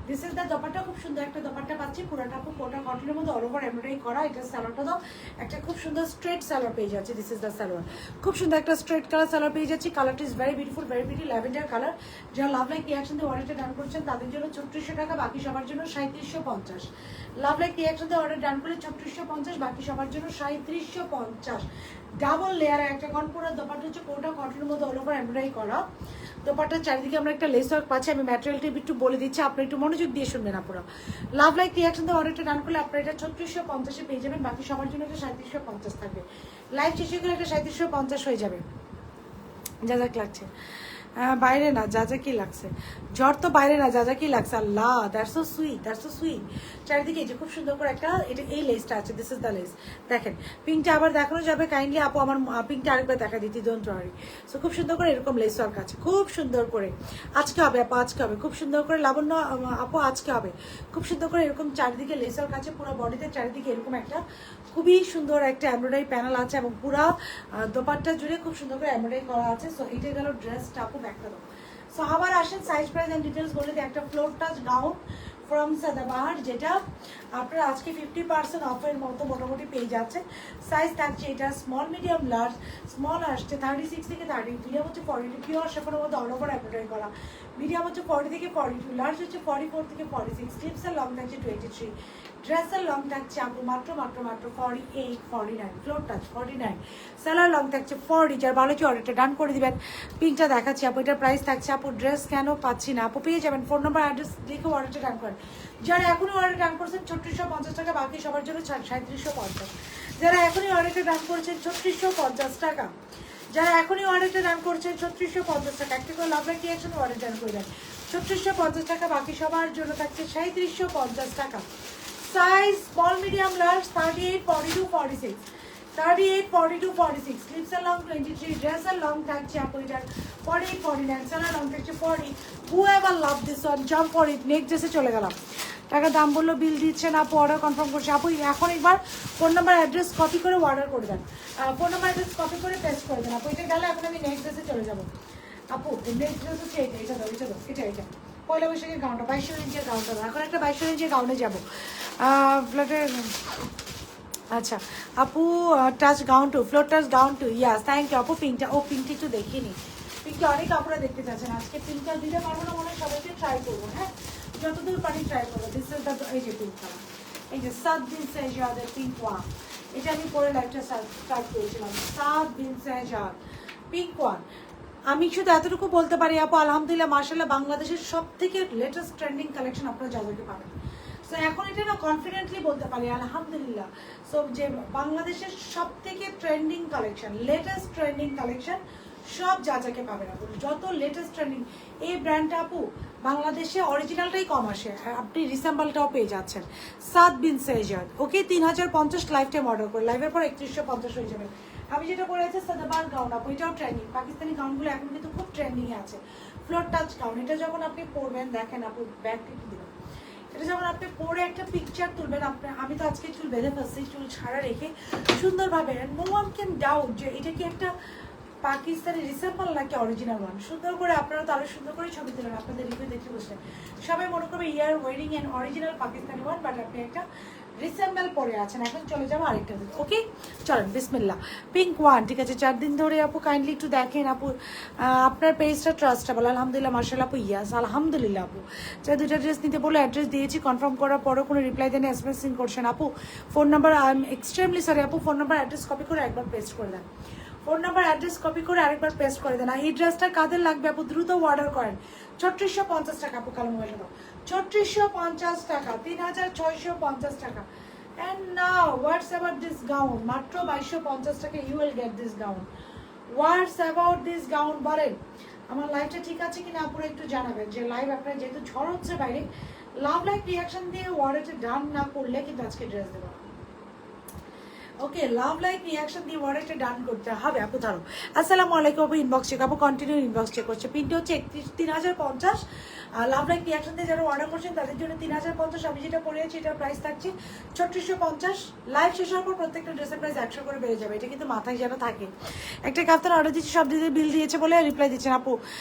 দিস ইজ দ্য দোপাট্টা, খুব সুন্দর একটা দোপাট্টা পাচ্ছি, পুরোটা আপু কোটা কটনের মধ্যে অল ওভার এমব্রয়ডারি করা। এটা সালোয়ারটা দাও, একটা খুব সুন্দর স্ট্রেট সালোয়ার পেয়ে যাচ্ছে। দিস ইজ দ্য সালোয়ার, খুব সুন্দর একটা স্ট্রেট কালার সালোয়ার পেয়ে যাচ্ছি। কালারটা is very beautiful, very pretty lavender colour. যারা লাভ লাইক রিয়াকশন দিয়ে অর্ডারটা ডান করছেন তাদের জন্য 3600 টাকা, বাকি সবার জন্য 3750। লাভ লাইক রিয়াকশন দিয়ে অর্ডার ডান করলে 3650, বাকি সবার জন্য 3750। ডাবল লেয়ারে একটা পুরো দোপাট্টা হচ্ছে কোটা কটনের মধ্যে অল ওভার এমব্রয়ডারি করা। দোপাট্টার চারিদিকে আমরা একটা লেস ওয়ার্ক পাচ্ছি। আমি ম্যাটেরিয়ালটা একটু বলে দিচ্ছি, আপনি একটু মনোযোগ দিয়ে শুনবেন আপনারা। লাভ লাইক রিয়াকশন দিয়ে অর্ডারটা ডান করলে আপনারা এটা 3650-এ পেয়ে যাবেন, বাকি সবার জন্য এটা 3750 থাকবে। লাইভ শেষে গেলে এটা 3750 হয়ে যাবে। যা যা লাগছে বাইরে না, যা যা কি লাগছে, জ্বর তো বাইরে না, যা যা কি লাগছে। আল্লাহ that's so sweet, that's so sweet. চারিদিকে এই যে খুব সুন্দর করে একটা, এটা এই লেসটা আছে, দিস ইজ দ্য লেস। দেখেন পিঙ্কটা আবার দেখানো যাবে, কাইন্ডলি আপু আমার পিঙ্কটা আরেকবার দেখা দিতি, ডোন্ট ওয়ারি। সো খুব সুন্দর করে এরকম লেস ওয়ার্ক আছে, খুব সুন্দর করে। আজকে হবে আপু, আজকে হবে, খুব সুন্দর করে লাবণ্য আপু আজকে হবে, খুব সুন্দর করে এরকম চারিদিকে লেস ওয়ার্ক আছে, পুরো বডিতে চারিদিকে এরকম একটা খুবই সুন্দর একটা এমব্রয়ডারি প্যানেল আছে, এবং পুরো দোপাট্টা জুড়ে খুব সুন্দর করে এমব্রয়ডারি করা আছে। সো এটা গেল ড্রেসটা আপু, ব্যাকটা দাও। সো আবার আসেন সাইজ প্রাইস এন্ড ডিটেলস বলে দিই। একটা floor touch gown from Sadabahar, যেটা আপনারা আজকে 50% অফের মতো মোটামুটি পেয়ে যাচ্ছে। সাইজ থাকছে এটা স্মল, মিডিয়াম, লার্জ। স্মল আসছে 36 থেকে 30, মিডিয়াম হচ্ছে 42, পিওর শেফের মধ্যে অল ওভার এমব্রয়ডারি করা। মিডিয়াম হচ্ছে 40 থেকে 42, লার্জ হচ্ছে 44 থেকে 46, স্লিপসের লং থাকছে 23, ড্রেসের লং থাকছে আপু মাত্র 48, 49, ফ্লোর টাচ 49, সেলার লং থাকছে 40। যার ভালো কি অর্ডারটা ডান করে দিবেন। পিঙ্কটা দেখাচ্ছি আপু, এটার প্রাইস থাকছে আপু, ড্রেস কেন পাচ্ছি না আপু, পেয়ে যাবেন, ফোন নাম্বার অ্যাড্রেস লিখে অর্ডারটা ডান করেন। যারা এখনই অর্ডার ডান করছেন 3650 টাকা, বাকি সবার জন্য 3750। যারা এখনই অর্ডারটা ডান করছেন 3650 টাকা, যারা এখনই অর্ডারটা ডান করছেন 3650 টাকা, একটা করে love like reaction order done করে দেন 3650 টাকা, বাকি সবার জন্য থাকছে 3750 টাকা। সাইজ স্মল, মিডিয়াম, লার্জ 38, 42, 46, 38, 42, 46, স্লিপসের লং 23, ড্রেসের লং থাকছে আপু এটার 48, 49, সেলার লং থাকছে 40। whoever love this one jump for it। Next ড্রেসে চলে গেলাম। টাকা দাম বললো, বিল দিচ্ছেন আপু, অর্ডার কনফার্ম করছে আপু। এখন একবার ফোন নাম্বার অ্যাড্রেস কপি করে অর্ডার করে দেন, ফোন নাম্বার অ্যাড্রেস কপি করে পেস্ট করে দেন আপু। এটা গেলে এখন আমি নেক্সট ড্রেসে চলে যাবো আপু। নেক্সট ড্রেস হচ্ছে এটা দাও, এটা পয়লা বৈশাখের গাউনটা, 2200 ইঞ্চের গাউনটা দাও। এখন একটা 2200 ইঞ্চের গাউনে যাবো। ফ্ল্যাটের আচ্ছা আপু, touch gown too, floor touch gown too, yes thank you আপু। পিঙ্কটা, পিঙ্কটা একটু দেখে নিই, পিঙ্কটা অনেক আপনারা দেখতে চাচ্ছেন। আজকে পিঙ্কটা দিতে পারবো না মনে হয়, সবাইকে ট্রাই করবো, হ্যাঁ যতদূর পারি ট্রাই করবো। দিস ইজ দ্য, এই যে পিঙ্ক কালার, এই যে 7 দিন সেজাদের পিঙ্ক ওয়ান, এটা আমি পরে লাইভটা স্টার্ট করেছিলাম। 7 দিন সেজাদ পিঙ্ক ওয়ান। আমি শুধু এতটুকু বলতে পারি আপু, আলহামদুলিল্লাহ মাশাআল্লাহ, বাংলাদেশের সব থেকে লেটেস্ট ট্রেন্ডিং কালেকশন আপনারা যাদেরকে পাবেন। সো এখন এটা না কনফিডেন্টলি বলতে পারি আলহামদুলিল্লাহ। সো যে বাংলাদেশের সব থেকে trending collection, latest trending collection সব যাকে পাবেন আপু, যত লেটেস্ট ট্রেন্ডিং। এই ব্র্যান্ডটা আপু বাংলাদেশে অরিজিনালটাই কম আসে, আপনি রিসেম্বলটাও পেয়ে যাচ্ছেন। 7 বিন সেজাদ, ওকে 3050 লাইফ টাইম অর্ডার করে, লাইভের পর 3150 হয়ে যাবে। আমি যেটা পরে আছে সাদাবার গাউন আপু, এটাও ট্রেন্ডিং, পাকিস্তানি গাউনগুলো এখন কিন্তু খুব ট্রেন্ডিংয়ে আছে। ফ্লোর টাচ গাউন, এটা যখন আপনি পরবেন, দেখেন আপু ব্যাগটা কি দিবেন, এটা যখন আপনি পরে একটা পিকচার তুলবেন, আপনি, আমি তো আজকে চুল বেঁধে ফেলছি, চুল ছাড়া রেখে সুন্দরভাবে, নো ওয়ান ক্যান ডাউট যে এটা কি একটা পাকিস্তানি রিসেম্বল নাকি অরিজিনাল ওয়ান। সুন্দর করে আপনারা তো আরো সুন্দর করে ছবি তুলেন, আপনাদের রিভিউ দেখে বসলেন, সবাই মনে করবে year wedding and original Pakistani one, but আপনি একটা রিসেম্বল পরে আছেন। এখন চলে যাবো আরেকটা দিকে, ওকে চলেন বিসমিল্লাহ। পিঙ্ক ওয়ান, ঠিক আছে 4 দিন ধরে আপু কাইন্ডলি একটু দেখেন আপু, আপনার পেজটা ট্রাস্টেবল আলহামদুলিল্লাহ মার্শাল্লাহ আপু, ইয়াস আলহামদুলিল্লাহ আপু। চাই 2টা ড্রেস নিতে বলে অ্যাড্রেস দিয়েছি, কনফার্ম করার পরেও কোনো রিপ্লাই দেন, এসএমএস সিন করছেন আপু। Phone number, I am extremely sorry আপু, ফোন নাম্বার অ্যাড্রেস কপি করে একবার পেস্ট করে দেন, ফোন নাম্বার অ্যাড্রেস কপি করে আরেকবার পেস্ট করে দেন। আর এই ড্রেসটা কাদের লাগবে আপু দ্রুত অর্ডার করেন। 3650 টাকা আপু, কালো মোবাইলটা দাও, 3650 টাকা, 3650 টাকা। And now, what's about this gown? মাত্র 2250 টাকা you will get this gown. What's about this gown বলেন? আমার লাইভটা ঠিক আছে কিনা আপুরা একটু জানাবেন, যে লাইভ আপনারা যেহেতু ঝড় হচ্ছে বাইরে, লাভ লাইক রিয়াকশন দিয়ে ওয়ার্ডটা ডান না করলে কিন্তু আজকে ড্রেস দেবো। ওকে, লাভ লাইক রিয়াকশন দিয়ে ওয়ার্ডটা ডান করতে হবে আপু। ধরো আসসালামু আলাইকুম আপু, ইনবক্স চেক আপু, কন্টিনিউ ইনবক্স চেক করছে। পিনটা হচ্ছে 3050। লাভ লাইক রিয়াকশন দিয়ে যারা অর্ডার করছেন তাদের জন্য 3050। আমি যেটা পড়েছি এটার প্রাইস থাকছে 3650। লাইভ শেষ হওয়ার পর প্রত্যেকটা ড্রেসের প্রাইস 100 করে বেড়ে যাবে, এটা কিন্তু মাথায় যেন থাকে। একটা কাপ্তান অর্ডার দিচ্ছি, সব দিতে বিল দিয়েছে বলে রিপ্লাই দিচ্ছেন আপু,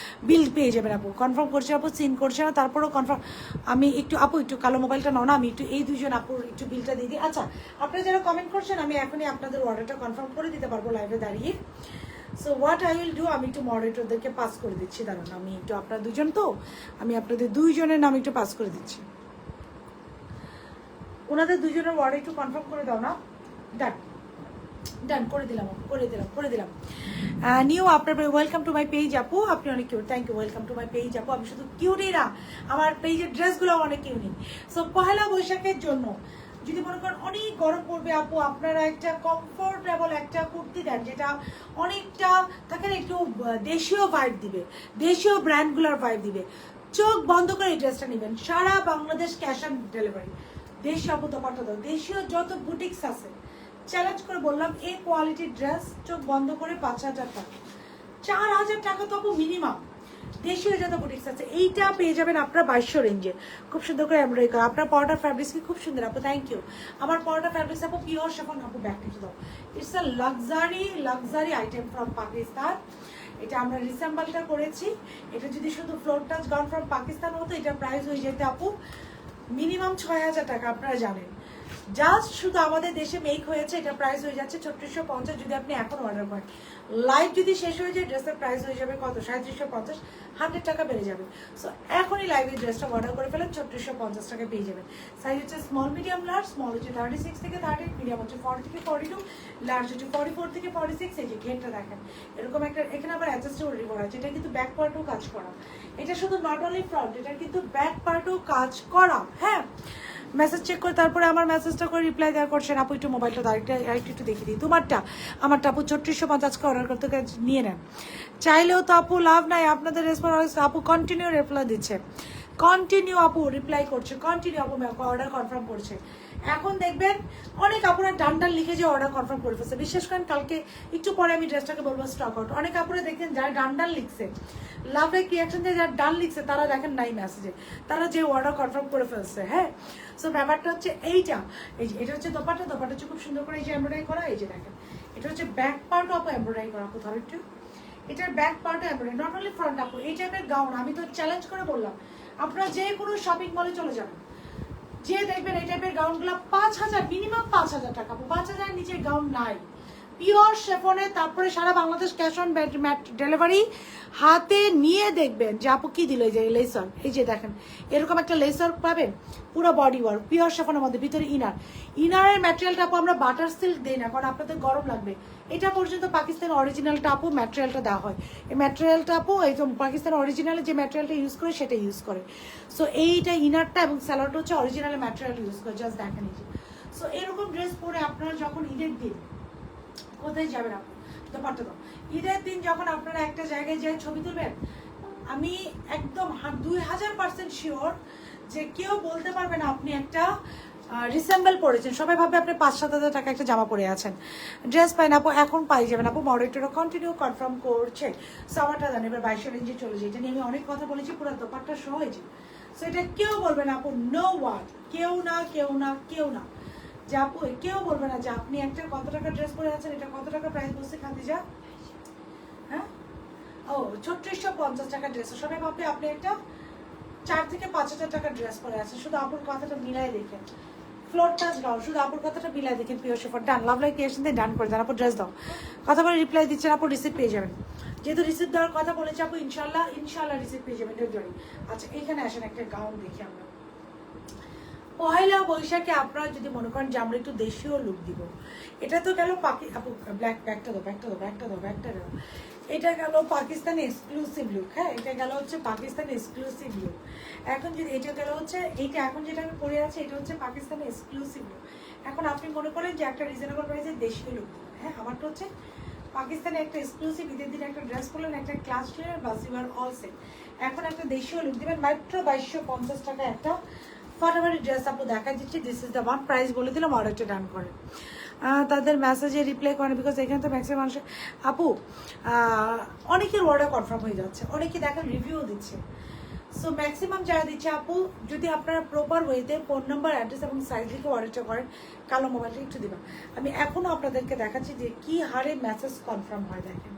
বিল পেয়ে যাবেন আপু। কনফার্ম করছে আপু, সিন করছে না, তারপরেও কনফার্ম। আমি একটু আপু একটু কালো মোবাইলটা নাও না, আমি একটু এই দুজন আপুর একটু বিলটা দিয়ে দিই। আচ্ছা, আপনারা যারা কমেন্ট করছেন আমি এখনই আপনাদের অর্ডারটা কনফার্ম করে দিতে পারবো লাইভে দাঁড়িয়ে। So what I will do, আমি একটু মডারেটরদেরকে পাস করে দিচ্ছি, দাঁড়ান আমি একটু, আপনার দুজন তো, আমি আপনাদের দুইজনের নাম একটু পাস করে দিচ্ছি। ওনাদের দুজনের ওয়ার্ড একটু কনফার্ম করে দাও না। ডান ডান করে দিলাম আপু, করে দিলাম। নিউ আপনার ওয়েলকাম টু মাই পেজ আপু, আপনি অনেক cute, thank you, welcome to my page আপু। আমি শুধু কিউটই না, আমার পেজের ড্রেসগুলো অনেক ইউনিক। সো পহেলা বৈশাখের জন্য যদি মনে করেন অনেক গরম পড়বে আপু, আপনারা একটা কমফোর্টেবল একটা কুর্তি দেন যেটা অনেকটা থাকে না, একটু দেশীয় ভাইব দিবে, দেশীয় ব্র্যান্ডগুলোর ভাইব দিবে, চোখ বন্ধ করে এই ড্রেসটা নেবেন। সারা বাংলাদেশ ক্যাশ অন ডেলিভারি। দেশীয় আপু দোপাট্টা দাও, দেশীয় যত বুটিক্স আছে চ্যালেঞ্জ করে বললাম, এই কোয়ালিটির ড্রেস চোখ বন্ধ করে 5000 টাকা, 4000 টাকা তো আপু মিনিমাম। দেশীয় যত বুটিক্স আছে এইটা পেয়ে যাবেন আপনার 2200 রেঞ্জে, খুব সুন্দর করে এমব্রয়ডারি করা। আপনার পরোটা ফ্যাব্রিক্স কি খুব সুন্দর আপু, থ্যাংক ইউ। আমার পরোটা ফ্যাব্রিক্স আপু পিওর শিফন আপু, ব্যাক টিপস দাও। It's a luxury item from Pakistan. এটা আমরা রিসেম্বলটা করেছি। এটা যদি শুধু floor touch gown from Pakistan হতো, এটা প্রাইস হয়ে যেত আপু মিনিমাম 6000 টাকা, আপনারা জানেন। জাস্ট শুধু আমাদের দেশে মেক হয়েছে, এটা প্রাইস হয়ে যাচ্ছে 3650। যদি আপনি এখন অর্ডার করেন, লাইভ যদি শেষ হয়ে যায় ড্রেসের প্রাইস হয়ে যাবে কত, 3750, 100 টাকা বেড়ে যাবে। সো এখনই লাইভের ড্রেসটা অর্ডার করে ফেলেন, 3650 টাকা পেয়ে যাবেন। সাইজ হচ্ছে স্মল মিডিয়াম লার্জ, স্মল হচ্ছে 36 থেকে 38, মিডিয়াম হচ্ছে 40 থেকে 42, লার্জ হচ্ছে 44 থেকে 46। এই যে ঘেরটা দেখেন এরকম একটা, এখানে আবার অ্যাডজাস্টেবল করা আছে, এটা কিন্তু ব্যাক পার্টও কাজ করা। এটা শুধু নট অনলি ফ্রন্ট, এটা কিন্তু ব্যাক পার্টও কাজ করা। হ্যাঁ, মেসেজ চেক করে তারপরে আমার মেসেজটা করে রিপ্লাই দেওয়া করছেন আপু। একটু মোবাইলটা আরেকটু একটু দেখিয়ে দিই, তোমারটা আমারটা আপু 3650 অর্ডার করতে নিয়ে নেন। চাইলেও তো আপু লাভ নাই, আপনাদের রেসপন্স আপু কন্টিনিউ রিপ্লাই দিচ্ছে, কন্টিনিউ আপু রিপ্লাই করছে, কন্টিনিউ আপু অর্ডার কনফার্ম করছে। এখন দেখবেন অনেক আপুরা ডান লিখে যে অর্ডার কনফার্ম করে ফেলছে। বিশেষ করেন কালকে একটু পরে আমি ড্রেসটাকে বলবো স্টক আউট। অনেক আপুরা দেখেন যারা ডান লিখছে, লাভ লাইক রিয়াকশন দিয়ে যারা ডান লিখছে তারা দেখেন নাই মেসেজে, তারা যে অর্ডার কনফার্ম করে ফেলছে। হ্যাঁ, সো ব্যাপারটা হচ্ছে এইটা, এই যে এটা হচ্ছে দোপাট্টা হচ্ছে খুব সুন্দর করে এই যে এমব্রয়ডারি করা। এই যে দেখেন এটা হচ্ছে ব্যাক পার্ট আপু এমব্রয়ডারি করা আপু, ধরো একটু, এটার ব্যাক পার্টও এমব্রয়ডারি, নট অনলি ফ্রন্ট আপু। এই টাইপের গাউন আমি তো চ্যালেঞ্জ করে বললাম, আপনারা যে কোনো শপিং মলে চলে যাবেন, যে দেখবেন এই টাইপের গাউনগুলো 5000, মিনিমাম 5000 টাকা আপু, 5000 নিচে গাউন নাই। পিওর শেফনে, তারপরে সারা বাংলাদেশ ক্যাশ অন ডেলিভারি। হাতে নিয়ে দেখবেন যে আপু কি দিল, এই যে লেসার, এই যে দেখেন এরকম একটা লেসার পাবেন, পুরো বডি ওয়ার্ক পিওর শেফনের মধ্যে, ভিতরে ইনারের ম্যাটেরিয়ালটা আপু আমরা বাটার সিল্ক দিই না, কারণ আপনাদের গরম লাগবে। এটা পর্যন্ত পাকিস্তান অরিজিনালটা আপু ম্যাটেরিয়ালটা দেওয়া হয়, এই ম্যাটেরিয়ালটা আপু এই পাকিস্তান অরিজিনালে যে ম্যাটেরিয়ালটা ইউজ করে সেটা ইউজ করে। সো এইটা ইনারটা এবং স্যালোয়ারটা হচ্ছে অরিজিনাল ম্যাটেরিয়াল ইউজ করে, জাস্ট দেখেন এই যে। সো এরকম ড্রেস পরে আপনারা যখন ঈদের দিন কোথায় যাবেন আপু, দোপাট্টা দাও, ঈদের দিন যখন আপনারা একটা জায়গায় যেয়ে ছবি তুলবেন, আমি একদম 2000% শিওর যে কেউ বলতে পারবে না আপনি একটা রিসেম্বল পরেছেন। সবাই ভাবে আপনি 5-7 হাজার টাকা একটা জামা পরে আছেন। ড্রেস পাই না আপু, এখন পাই যাবেন আপু, মডারেটরও কন্টিনিউ কনফার্ম করছে। সামারটা জানি এবার 2200 রেঞ্জে চলে যায়, এটা নিয়ে আমি অনেক কথা বলেছি, পুরো দোপাট্টা সহ হয়েছে। সো এটা কেউ বলবে না আপু, নো ওয়ান, কেউ না যে আপু কেউ বলবে না যে আপনি একটা কত টাকা ড্রেস পরে আছেন, এটা কত টাকা প্রাইস বলছে খাদিজা, হ্যাঁ ও 3650 টাকা ড্রেস। সবাই ভাববে আপনি একটা 4 থেকে 5000 টাকা ড্রেস পরে আছেন। শুধু আপুর কথাটা মিলাই দেখেন, ফ্লোর টাচ গাউন, শুধু আপুর কথাটা মিলাই দেখেন পিওর শিফন। ডান, লাভ লাইক ক্রিয়েশন দিয়ে ডান করে দেন। আপু ড্রেস দাও, কথা বলে রিপ্লাই দিচ্ছেন, আপু রিসিপ্ট পেয়ে যাবেন। যেহেতু রিসিপ্ট দেওয়ার কথা বলেছে আপু, ইনশাল্লাহ ইনশাল্লাহ রিসিপ্ট পেয়ে যাবেন। Don't worry. আচ্ছা এখানে আসেন, একটা গাউন দেখি আমরা। পয়লা বৈশাখে আপনারা যদি মনে করেন যে আমরা একটু দেশীয় লুক দিব, এটা তো গেল আপু ব্ল্যাক ব্যাগটা দাও, ব্যাগটা দাও, ব্যাগটা দাও, ব্যাগটা দাও। এটা গেল পাকিস্তানি এক্সক্লুসিভ লুক। হ্যাঁ, এটা গেল হচ্ছে পাকিস্তানি এক্সক্লুসিভ লুক। এখন যদি এটা গেল হচ্ছে এইটা, এখন যেটা আমি পরে আছি এটা হচ্ছে পাকিস্তানি এক্সক্লুসিভ লুক। এখন আপনি মনে করেন যে একটা রিজনেবল প্রাইসে দেশীয় লুক, হ্যাঁ আমারটা হচ্ছে পাকিস্তানে একটা এক্সক্লুসিভ, ঈদের দিন একটা ড্রেস পরলেন, একটা ক্লাস ক্লিয়ার, বাস ইউ আর অল সেট। এখন একটা দেশীয় লুক দিবেন মাত্র 2250 টাকা একটা ফটাফটি ড্রেস আপু দেখা দিচ্ছি। This is the one, price বলে দিলাম, অর্ডারটা ডান করে তাদের মেসেজে রিপ্লাই করেন, বিকজ এখানে তো ম্যাক্সিমাম মানুষ আপু অনেকের অর্ডার কনফার্ম হয়ে যাচ্ছে, অনেকে দেখেন রিভিউ দিচ্ছে। সো ম্যাক্সিমাম যারা দিচ্ছে আপু, যদি আপনারা প্রপার ওয়েতে ফোন নাম্বার, অ্যাড্রেস এবং সাইজ লিখে অর্ডারটা করেন, কালো মোবাইলটা একটু দিবেন। আমি এখনও আপনাদেরকে দেখাচ্ছি যে কী হারে মেসেজ কনফার্ম হয়। দেখেন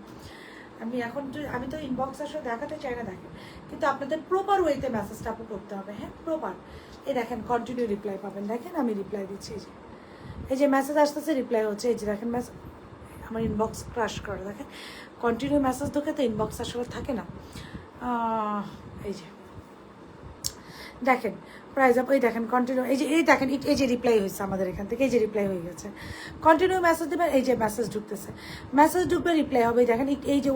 আমি তো ইনবক্স আসলে দেখাতে চাই না, দেখেন কিন্তু আপনাদের প্রপার ওয়েতে মেসেজটা আপু করতে হবে। হ্যাঁ প্রপার। এই দেখেন কন্টিনিউ রিপ্লাই পাবেন। দেখেন আমি রিপ্লাই দিচ্ছি, এই যে মেসেজ আসতেছে, রিপ্লাই হচ্ছে, এই যে দেখেন মেসেজ, আমার ইনবক্স ক্রাশ করে। দেখেন কন্টিনিউ মেসেজ ঢোকে তো ইনবক্স আসলে থাকে না। এই যে দেখেন প্রাইস আপ, এই দেখেন কন্টিনিউ, এই দেখেন এই যে রিপ্লাই হয়েছে আমাদের এখান থেকে, এই যে রিপ্লাই হয়ে গেছে। কন্টিনিউ মেসেজ দেবেন, এই যে মেসেজ ঢুকতেছে, মেসেজ ঢুকবে রিপ্লাই হবে। দেখেন এই যে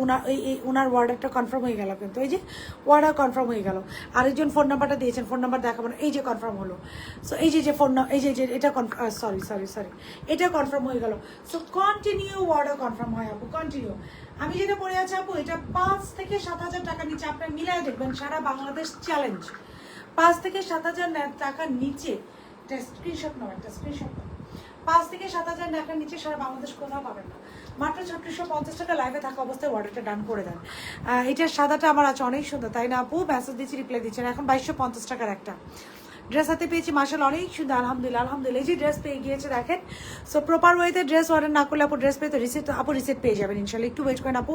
ওনার অর্ডারটা কনফার্ম হয়ে গেল, কিন্তু এই যে অর্ডার কনফার্ম হয়ে গেল। আরেকজন ফোন নাম্বারটা দিয়েছেন, ফোন নাম্বার দেখাবো না, এই যে কনফার্ম হলো। সো এই যে ফোন, এই যে এটা সরি এটা কনফার্ম হয়ে গেল। সো কন্টিনিউ অর্ডার কনফার্ম হয় আপু, কন্টিনিউ। আমি যেটা পড়ে আছি আপু, এটা 5 থেকে 7,000 টাকার নিচে আপনার মিলাই দেখবেন, সারা বাংলাদেশ চ্যালেঞ্জ। 5 থেকে 7,000 টাকার নিচে, একটা স্ক্রিনশট নাও, একটা স্ক্রিনশট নাও। 5 থেকে 7,000 টাকার নিচে সারা বাংলাদেশ কোথাও পাবেন না। মাত্র 3650 টাকা লাইভে থাকা অবস্থায় অর্ডারটা ডান করে দেন। এটার সাদাটা আমার আছে অনেক সুন্দর, তাই না আপু? মেসেজ দিচ্ছি, রিপ্লাই দিচ্ছেন। এখন 2250 টাকার একটা ড্রেস হাতে পেয়েছি, মাশাআল্লাহ অনেক সুন্দর, আলহামদুলিল্লাহ আলহামদুলিল্লাহ। এই যে ড্রেস পেয়ে গিয়েছে দেখেন। সো প্রপার ওয়েতে ড্রেস অর্ডার না করলে আপু ড্রেস পেয়ে তো রিসিপ্ট পেয়ে যাবেন ইনশাল্লাহ। একটু ওয়েট করেন আপু,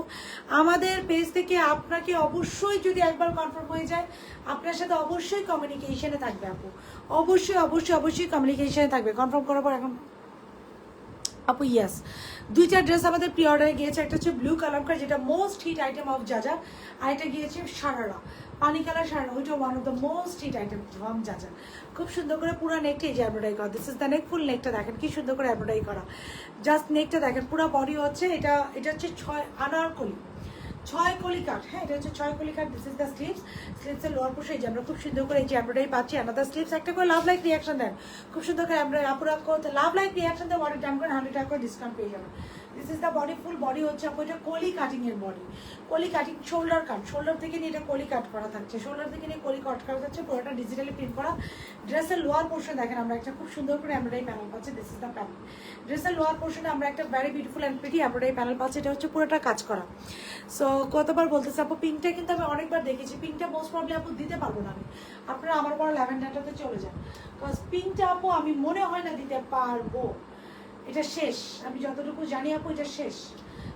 আমাদের পেজ থেকে আপনাকে অবশ্যই যদি একবার কনফার্ম হয়ে যায়, আপনার সাথে অবশ্যই কমিউনিকেশনে থাকবে আপু, অবশ্যই কমিউনিকেশনে থাকবে কনফার্ম করার পর। এখন আপু ইয়াস, 2-4 ড্রেস আমাদের প্রি অর্ডারে গিয়েছে। একটা হচ্ছে ব্লু কালার, যেটা মোস্ট হিট আইটেম অফ যা, আর এটা গিয়েছে সারারা, পানি কালার সারা, ওইটা one of the most hit item from যা। খুব সুন্দর করে পুরো নেকটা এই যে এমব্রয়ডারি করা, দিস ইজ দ্য নেক, ফুল নেকটা দেখেন কি সুন্দর করে এমব্রয়ডারি করা। জাস্ট নেকটা দেখেন, পুরো বডি হচ্ছে এটা হচ্ছে 6 আনারকলি, 6 কলি কাট। হ্যাঁ এটা হচ্ছে 6 কলি কাট। দিস ইজ দ্য স্লিভসের লোয়ার পোর্শন, এই যে আমরা খুব সুন্দর করে এই যে এমব্রয়ডারি পাচ্ছি। আনাদার স্লিভস একটা করে লাভ লাইক রিয়াকশন দেন, খুব সুন্দর করে এমব্রয়ডারি আপুরা করতে লাভ লাইক রিয়াকশন দেন, অর্ডার ডান করে 100 টাকা করে ডিসকাউন্ট পেয়ে যাবেন। This is the body, full body হচ্ছে আপু এটা কলি কাটিং এর বডি, কলি কাটিং, শোল্ডার কাট, শোল্ডার থেকে নিয়ে এটা কলি কাট করা থাকছে, শোল্ডার থেকে নিয়ে কলি কাট করা থাকছে, পুরোটা ডিজিটালি প্রিন্ট করা। ড্রেসের লোয়ার পোর্শন দেখেন আমরা একটা খুব সুন্দর করে এমব্রয়ডারি প্যানেল পাচ্ছি, দিস ইজ দ্য প্যানেল। ড্রেসের লোয়ার পোর্শনে আমরা একটা very beautiful and pretty embroidery panel পাচ্ছি, এটা হচ্ছে পুরোটা কাজ করা। সো কতবার বলতেছে আপু, পিঙ্কটা কিন্তু আমি অনেকবার দেখেছি, পিঙ্কটা মোস্ট প্রবলি আপু দিতে পারবো না আমি, আপনারা আমার পর ল্যাভেন্ডারটাতে চলে যান, বিকজ পিঙ্কটা আপু আমি মনে হয় না দিতে পারবো, এটা শেষ, আমি যতটুকু জানি আপু এটা শেষ।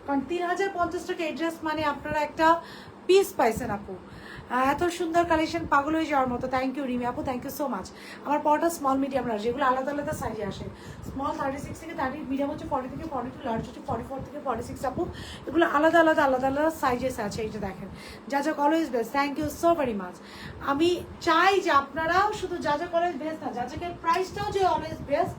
কারণ 3050 টাকা এই ড্রেস মানে আপনারা একটা পিস পাইছেন আপু। এত সুন্দর কালেকশন, পাগল হয়ে যাওয়ার মতো। থ্যাংক ইউ রিমি আপু, থ্যাংক ইউ সো মাচ। আমার পরটা স্মল মিডিয়াম লার্জ, যেগুলো আলাদা আলাদা সাইজে আসে। স্মল 36 থেকে 30, মিডিয়াম হচ্ছে 40 থেকে 42, লার্জ হচ্ছে 44 থেকে 46 আপু। এগুলো আলাদা আলাদা সাইজেস আছে, এইটা দেখেন। যা college best, thank you so very much. আমি চাই যে আপনারাও শুধু যা কলেজ বেস্ট না, যাকে প্রাইসটাও যে অলওয়েজ বেস্ট,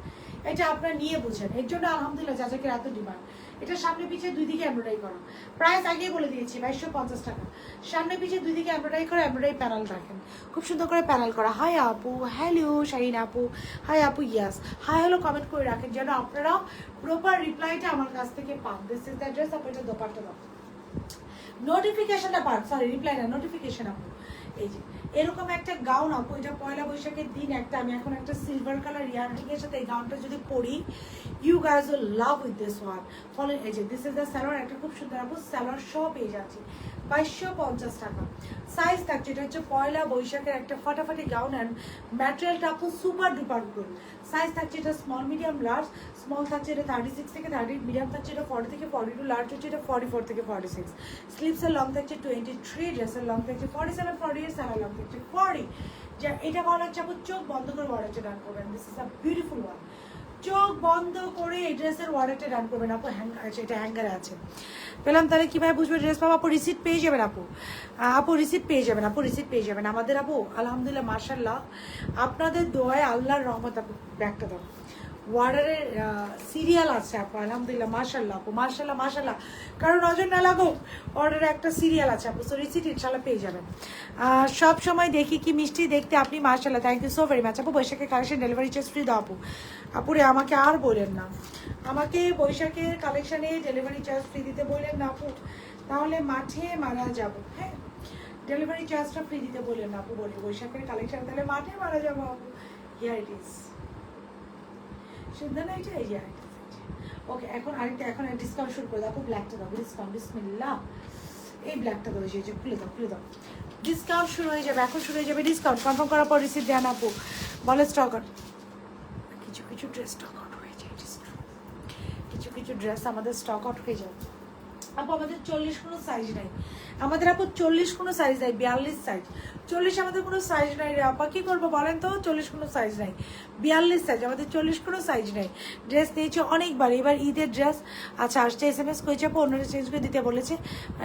এটা আপনারা নিয়ে বুঝেন। এর জন্য আলহামদুলিল্লাহ যাকে এত ডিমান্ড। এটা সামনে পিছিয়ে দুই দিকে এমব্রয়ডারি করা, প্রাইস আগেই বলে দিয়েছি 2250 টাকা। সামনে পিছিয়ে দুই দিকে এমব্রয়ডারি করে, এমব্রয়ডারি প্যানেল রাখেন, খুব সুন্দর করে প্যানেল করা। হাই আপু, হ্যালো শাহিন আপু, হাই আপু ইয়াস, হাই হ্যালো কমেন্ট করে রাখেন যেন আপনারা প্রপার রিপ্লাইটা আমার কাছ থেকে পান। দিস ইজ দ্য ড্রেস আপু, এটা দোপাট্টা দাও, নোটিফিকেশনটা পান, সরি রিপ্লাই না, নোটিফিকেশন আপু। এই যে এরকম একটা গাউন আপু, এটা পয়লা বৈশাখের দিন একটা, আমি এখন একটা সিলভার কালার ইয়াররিং এর সাথে এই গাউনটা যদি পরি, you guys will love with this one. Follow এই যে দিস ইজ দ্য সালোয়ার, একটা খুব সুন্দর আপু সালোয়ার সহ পেয়ে যাচ্ছি 2250 টাকা। সাইজ থাকছে, এটা হচ্ছে পয়লা বৈশাখের একটা ফাটাফাটি গাউন, অ্যান্ড ম্যাটেরিয়ালটা আপু সুপার ডুপার গুড। সাইজ থাকছে এটা স্মল মিডিয়াম লার্জ, স্মল থাকছে এটা 36 থেকে 30, মিডিয়াম থাকছে এটা 40 থেকে 42, লার্জ হচ্ছে এটা 44 থেকে 46। স্লিভসের লং থাকছে 23, ড্রেসের লং থাকছে 47, 48, সালোয়ার লং থাকছে 40। যা এটা ভালো লাগছে আপু চোখ বন্ধ করে ওয়ার্ডারটা ডান করবেন। This is a beautiful one. চোখ বন্ধ করে এই ড্রেসের ওয়ার্ডারটা ডান করবেন আপু। এটা হ্যাঙ্গারে আছে পেলাম, তাহলে কীভাবে বুঝবে ড্রেস পাবো? আপু রিসিট পেয়ে যাবেন আপু। আপু রিসিট পেয়ে যাবেন, আপু রিসিট পেয়ে যাবেন আমাদের আপু। আলহামদুলিল্লাহ মাশাল্লাহ আপনাদের দোয়ায় আল্লাহর রহমত আপু। ব্যাগটা দাও, ওয়ার্ডারের সিরিয়াল আছে আপু আলহামদুলিল্লাহ মাশাল্লাহ আপু, মাশাল্লাহ মাশাল্লাহ। কারণ নজর না লাগুক, অর্ডারে একটা সিরিয়াল আছে আপু। সো রিসিট ইনশাল্লাহ পেয়ে যাবেন। সব সময় দেখি কি মিষ্টি দেখতে আপনি, মাশাল্লাহ thank you so very much আপু। বৈশাখের কালেকশন ডেলিভারি চার্জ ফ্রি দাও আপু। আপুরে আমাকে আর বলেন না, আমাকে বৈশাখের কালেকশানে ডেলিভারি চার্জ ফ্রি দিতে বললেন না আপু, তাহলে মাঠে মারা যাব। হ্যাঁ, ডেলিভারি চার্জটা ফ্রি দিতে বললেন না আপু, বলি বৈশাখের কালেকশন তাহলে মাঠে মারা যাবো আপু। হিয়ার ইট ইজ সুন্দর না এটা? এই যে ওকে, এখন আরেকটা, এখন ডিসকাউন্ট শুরু করে দাও আপু। ব্ল্যাকটা দাও, ডিসকাউন্ট বিসমিল্লাহ। এই ব্ল্যাকটা দাও, এই যে খুলে দাও, খুলে দাও। ডিসকাউন্ট শুরু হয়ে যাবে, এখন শুরু হয়ে যাবে ডিসকাউন্ট। কনফার্ম করার পর রিসিভ দেন আপু। বলে স্টক আউট, কিছু কিছু ড্রেস স্টক আউট হয়ে যায়, কিছু কিছু ড্রেস আমাদের স্টক আউট হয়ে যায় আপু। আমাদের 40 কোনো সাইজ নাই আমাদের আপু, 40 কোনো সাইজ নাই, 42 সাইজ। 40 আমাদের কোনো সাইজ নাই রে আপা, কী করবো বলেন তো? 40 কোনো সাইজ নাই, 42 সাইজ আমাদের, 40 কোনো সাইজ নাই। ড্রেস নিয়েছে অনেকবার, এবার ঈদের ড্রেস আচ্ছা আসছে, SMS করেছে আপু অন্য ড্রেস চেঞ্জ করে দিতে বলেছে,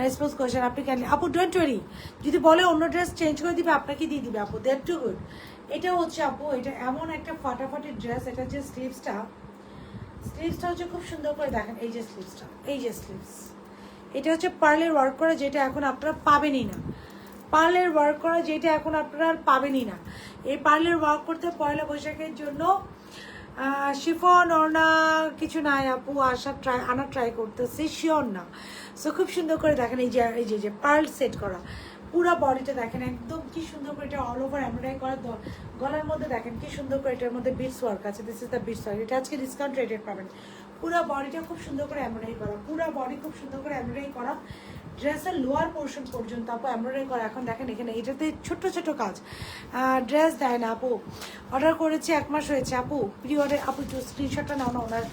রেসপন্স করেছেন আপনি কেন আপু? ডোন্ট ওয়ারি, যদি বলে অন্য ড্রেস চেঞ্জ করে দিবে আপনাকে দিয়ে দিবে আপু, দ্যাট টু গুড। এটা হচ্ছে আপু, এটা এমন একটা ফাটাফাটি ড্রেস। এটা যে স্লিভসটা হচ্ছে খুব সুন্দর করে দেখেন, এই যে স্লিভসটা, এই যে স্লিভস, এটা হচ্ছে পার্লের ওয়ার্ক করা, যেটা এখন আপনারা পাবেনই না। পার্লের ওয়ার্ক করা যেটা এখন আপনারা আর পাবেনই না। এই পার্লের ওয়ার্ক করতে পয়লা বৈশাখের জন্য শিফন ওড়না কিছু নাই আপু, আনার ট্রাই করতেছি, শিওর না। সো খুব সুন্দর করে দেখেন, এই যে পার্ল সেট করা পুরো বডিটা দেখেন একদম কি সুন্দর করে, এটা অল ওভার এমব্রয়ডারি করা। গলার মধ্যে দেখেন কি সুন্দর করে, এটার মধ্যে বিটস ওয়ার্ক আছে। This is the beads work. এটা আজকে ডিসকাউন্ট রেটেড পাবেন। পুরো বডিটা খুব সুন্দর করে এমব্রয়ডারি করা, পুরো বডি খুব সুন্দর করে এমব্রয়ডারি করা। ড্রেসের লোয়ার পোর্শন পর্যন্ত আপু এমব্রয়ডারি করা। এখন দেখেন এখানে এটাতে ছোট্ট ছোট কাজ। ড্রেস দেয় না আপু, অর্ডার করেছি 1 মাস হয়েছে আপু। প্রি অর্ডার আপু, একটু স্ক্রিনশটটা নাও না, ওনার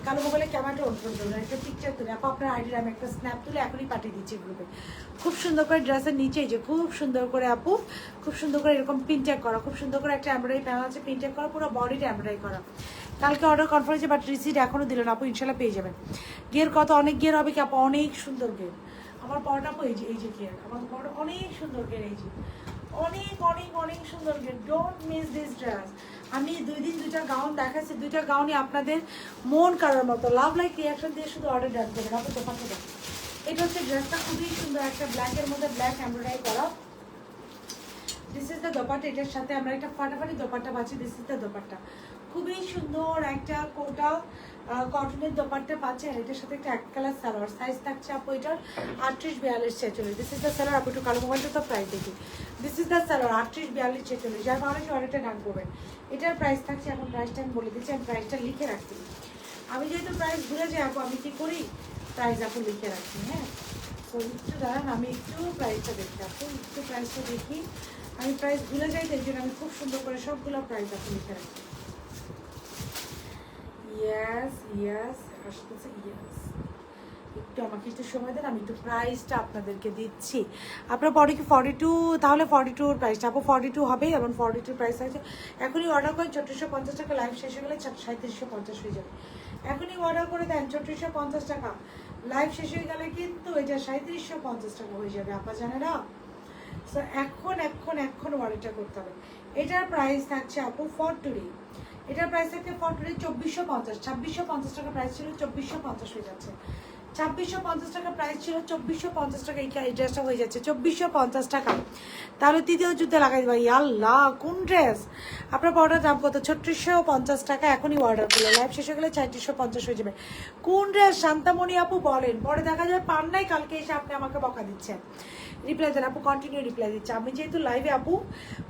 কালো মোবাইলে ক্যামেরাটা অন করে দেবেন, একটা পিকচার তুলে আপু আপনার আইডির আমি একটা স্ন্যাপ তুলে এখনই পাঠিয়ে দিচ্ছি গ্রুপে। খুব সুন্দর করে ড্রেসের নিচে যে খুব সুন্দর করে আপু, খুব সুন্দর করে এরকম প্রিন্টেক করা, খুব সুন্দর করে একটা এমব্রয়ডারি প্যানেল আছে, প্রিন্টেক করা, পুরো বডিটা এমব্রয়ডারি করা। কালকে অর্ডার কনফার্ম হয়েছে, বাট রিসিট এখনও দিলেন আপু, ইনশাল্লাহ পেয়ে যাবেন। গিয়ার কত অনেক গিয়ার হবে কি আপু? অনেক সুন্দর গিয়ার আমার পরটা আপু, এই যে গিয়ার আমার পরটা অনেক সুন্দর গিয়ার, এই যে অনেক অনেক অনেক সুন্দর gear. Don't miss this dress. আমি 2 দিন 2টা গাউন দেখাচ্ছি, 2টা গাউনই আপনাদের মন কারার মতো। লাভ লাইক রিয়াকশন দিয়ে শুধু অর্ডার ডান করবেন আপু। দোকানটা দেখ, এটা হচ্ছে ড্রেসটা খুবই সুন্দর, একটা ব্ল্যাকের মধ্যে ব্ল্যাক এমব্রয়ডারি করা। দিস ইজ দ্য দোপাট্টা, এটার সাথে আমরা একটা ফাটাফাটি দোপাট্টা পাচ্ছি। দিস ইজ দ্য দোপাট্টা, খুবই সুন্দর একটা কোটা কটনের দোপাট্টা পাচ্ছে। আর এটার সাথে একটা 1 কালার সালোয়ার। সাইজ থাকছে আপু এটার 38-42-46। দিস ইজ দ্য সালোয়ার আপু। একটু কালো মোবাইলটা তো প্রাইস দেখি। This is the salwar 38-42-46। যার ভালো অর্ডারটা ডান করবেন। এটার প্রাইস থাকছে, এখন প্রাইসটা আমি বলে দিচ্ছি, আমি প্রাইসটা লিখে রাখছি। আমি যেহেতু প্রাইস ভুলে যাই আপু, আমি কি করি, প্রাইস আপু লিখে রাখছি। হ্যাঁ, তো একটু দাঁড়ান, আমি একটু প্রাইসটা দেখি আপু, একটু প্রাইসটা দেখি। আমি প্রাইস ভুলে যাই, তাই জন্য আমি খুব সুন্দর করে সবগুলো প্রাইস আপনি লিখে রাখি। ইয়েস ইয়েস আসতেছে, ইয়েস। একটু আমাকে একটু সময় দেন, আমি একটু প্রাইসটা আপনাদেরকে দিচ্ছি। আপনার বডি কি 42? তাহলে 42 প্রাইসটা আপু 42 হবে, এবং 42 প্রাইস আছে। এখনই অর্ডার করেন, 3450 টাকা। লাইভ শেষ হয়ে গেলে 3750 হয়ে যাবে। এখনই অর্ডার করে দেন 3450 টাকা। লাইভ শেষ হয়ে গেলে কিন্তু এটা 3750 টাকা হয়ে যাবে আপা, জানে না? সো এখন অর্ডারটা করতে হবে। এটার প্রাইস থাকছে আপু 42। এটার প্রাইস থাকছে 42, 2450। 2650 টাকা প্রাইস ছিল, 2450 হয়ে যাচ্ছে। 2650 টাকা প্রাইস ছিল, 2450 টাকা এই ড্রেসটা হয়ে যাচ্ছে 2450 টাকা। তাহলে তৃতীয় যুদ্ধে লাগাই দেবো। আল্লাহ, কোন ড্রেস? আপনার পাউডার দাম কত? 3650 টাকা। এখনই অর্ডার করলে লাইভ শেষ হয়ে গেলে 3450 হয়ে যাবে। কোন ড্রেস শান্তামণি আপু বলেন? পরে দেখা যায় পান নাই, কালকে এসে আপনি আমাকে বকা দিচ্ছেন। রিপ্লাই দেন আপু, কন্টিনিউ রিপ্লাই দিচ্ছে। আমি যেহেতু লাইভে আপু,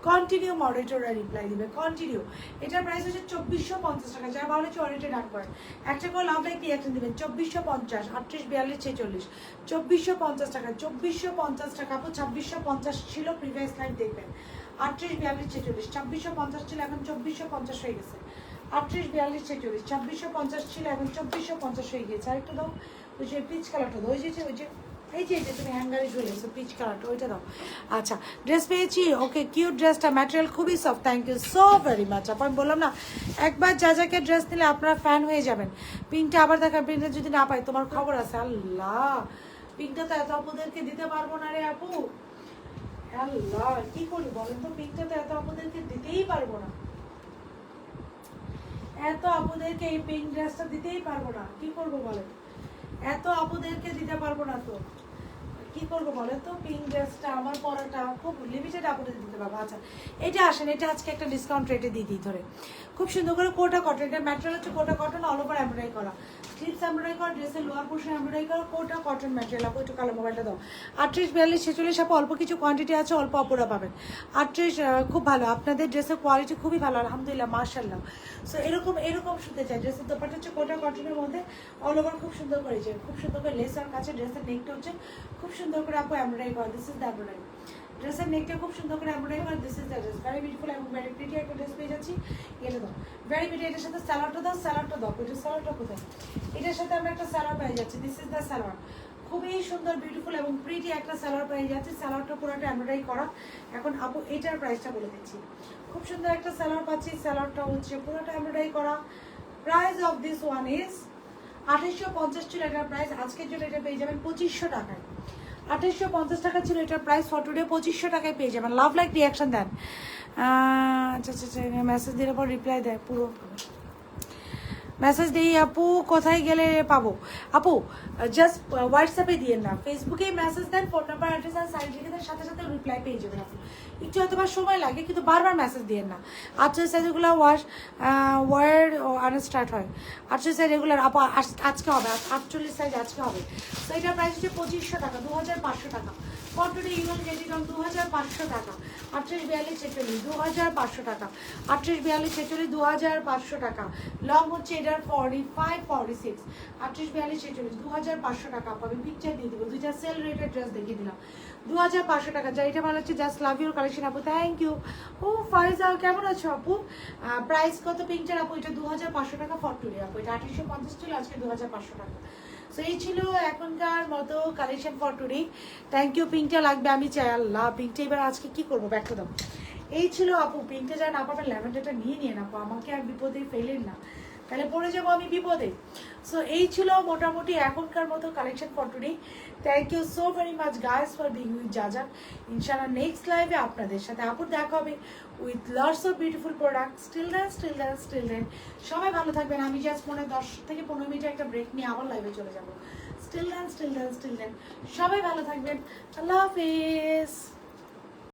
কন্টিনিউ মডারেটররা রিপ্লাই দিবে, কন্টিনিউ। এটার প্রাইস হচ্ছে 2450 টাকা। যারা ভালো হচ্ছে অর্ডারটা ডান করেন, একটা করে লাভ লাইক রিয়াকশন দেবেন। 2450, 38-42-46, 2450 টাকা। 2450 টাকা আপু, 2650 ছিল প্রিভিয়াস লাইভ, দেখবেন 38-42-46। 2650 ছিল, এখন 2450 হয়ে গেছে। 38-42-46, 2650 ছিল, এখন 2450 হয়ে গেছে। আরেকটু দাও, ওই যে পিচ কালারটা দাও, ওই যে এই যে এটা তুমি হ্যাঙ্গারে ঝুলেছো পিচ কালারটা ওইটা দাও। আচ্ছা ড্রেস পেয়েছি, ওকে কিউট ড্রেসটা, ম্যাটেরিয়াল খুবই soft, thank you so very much আপু। আমি বললাম না একবার যা যাকে ড্রেস নিলে আপনারা ফ্যান হয়ে যাবেন। পিঙ্কটা আবার দেখা, পিঙ্কটা যদি না পাই তোমার খবর আছে। আল্লাহ পিঙ্কটা তো এত আপুদেরকে দিতে পারবো না রে আপু, আল্লাহ কি করি বলেন তো, পিঙ্কটা তো এত আপুদেরকে দিতেই পারবো না, এত আপুদেরকে এই পিঙ্ক ড্রেসটা দিতেই পারবো না, কি করবো বলেন, এত আপুদেরকে দিতে পারবো না তো কি করবো বলেন তো। পিঙ্ক ড্রেসটা আমার পরাটা খুব লিমিটেড আপুদের দিতে পারবো। আচ্ছা এটা আসেন, এটা আজকে একটা ডিসকাউন্ট রেটে দিয়ে দিই ধরে, খুব সুন্দর করে কোটা কটন, এটা ম্যাটেরিয়াল হচ্ছে কোটা কটন, অল ওভার এমব্রয়ডারি করা, স্লিভস এমব্রয়ডারি করা, ড্রেসের লোয়ার পোর্শন এমব্রয়ডারি করা, কোটা কটন ম্যাটেরিয়াল। আপু একটু কালো মোবাইলটা দাও। 38, 42, 46 আপু অল্প কিছু কোয়ান্টিটি আছে, অল্প অপরা পাবেন। 38 খুব ভালো, আপনাদের ড্রেসের কোয়ালিটি খুবই ভালো আলহামদুলিল্লাহ মাশাআল্লাহ। সো এরকম এরকম শুনতে চাই, ড্রেসের দোপাট্টা হচ্ছে কোটা কটনের মধ্যে অল ওভার খুব সুন্দর করেছে, খুব সুন্দর করে লেসার কাছে, ড্রেসের নেকটা হচ্ছে খুব সুন্দর করে আপু এমব্রয়ডারি করা, দিস ইজ দ্য এমব্রয়ডারি, ড্রেসের নেকটা খুব সুন্দর করে এমব্রয়ডারি করা, this is the dress, very beautiful এবং ভেরি প্রিটি একটা ড্রেস পেয়ে যাচ্ছি। এটা দাও ভেরি প্রিটি, এটার সাথে স্যালাডটা দাও, স্যালাডটা দাও, এটা স্যালাডটা কোথায়, এটার সাথে আমরা একটা স্যালাড পেয়ে যাচ্ছি, দিস ইজ দ্য স্যালাড, খুবই সুন্দর বিউটিফুল এবং প্রিটি একটা স্যালাড পেয়ে যাচ্ছে, স্যালাডটা পুরোটা এমব্রয়ডারি করা। এখন আপু এটার প্রাইসটা বলে দিচ্ছি, খুব সুন্দর একটা স্যালাড পাচ্ছি, স্যালাডটা হচ্ছে পুরোটা এমব্রয়ডারি করা, price of this one is 2850 ছিল এটার প্রাইস, আজকের জন্য এটা পেয়ে যাবেন 2500 টাকায়। 2850 টাকা ছিল এটার প্রাইস, ফর টুডে 2500 টাকায় পেয়ে যাবেন। লাভ লাইক রিয়াকশন দেন, আচ্ছা আচ্ছা আচ্ছা মেসেজ দিলে পর রিপ্লাই দেয় পুরো মেসেজ দিই আপু, কোথায় গেলে পাবো আপু, জাস্ট হোয়াটসঅ্যাপে দিয়ে না, ফেসবুকে মেসেজ দেন, ফোন নাম্বার অ্যাড্রেস আর সাইড লিখে দেন, সাথে সাথে রিপ্লাই পেয়ে যাবেন আপু। একটু হয়তো সময় লাগে কিন্তু বারবার মেসেজ দিয়ে না। আচ্ছা সাইজগুলো ওয়ার্ড আনস্টার্ট হয়, আচ্ছা সাইজ রেগুলার আপু আজকে হবে, 48 সাইজ আজকে হবে। তো এটার প্রাইস হচ্ছে 2500 টাকা, 2500 টাকা, for today Yule get it on 2500 টাকা। 38, 42, 46 2500 টাকা, 38, 42, 46 2500 টাকা, লং হচ্ছে এটার 45, 46, 38, 42, 46 2500 টাকা পাবেন। পিকচার দিয়ে দিব, দুইটা সেল রেটের ড্রেস দেখিয়ে দিলাম 2500 টাকা। যা এটা ভালো হচ্ছে, জাস্ট লাভ ইউর কালেকশন আপু, থ্যাংক ইউ। ও ফারিজা কেমন আছো আপু, প্রাইস কত পিঙ্কটার আপু, এটা 2500 টাকা ফর টুডে আপু, এটা 2850 ছিল, আজকে 2500 টাকা। সো এই ছিল এখনকার মতো collection for today, thank you. পিঙ্কটা লাগবে আমি চাই, আল্লাহ পিঙ্কটা এবার আজকে কি করবো ব্যাখ্যা দাও। এই ছিল আপু, পিঙ্কটা যা না পাবেন ল্যাভেন্ডারটা নিয়ে নিয়ে আপু, আমাকে আর বিপদে ফেলেন না, তাহলে পড়ে যাবো আমি বিপদে। সো এই ছিল মোটামুটি এখনকার মতো collection for today, thank you so very much guys for being with যাজা। ইনশাআল্লাহ নেক্সট লাইভে আপনাদের সাথে আপুর দেখা হবে with lots of beautiful product. Still then সবাই ভালো থাকবেন। আমি জাস্ট 10 থেকে 15 মিনিটের একটা ব্রেক নিয়ে আবার লাইভে চলে যাবো। স্টিল দেন সবাই ভালো থাকবেন, আল্লাহ হাফেজ।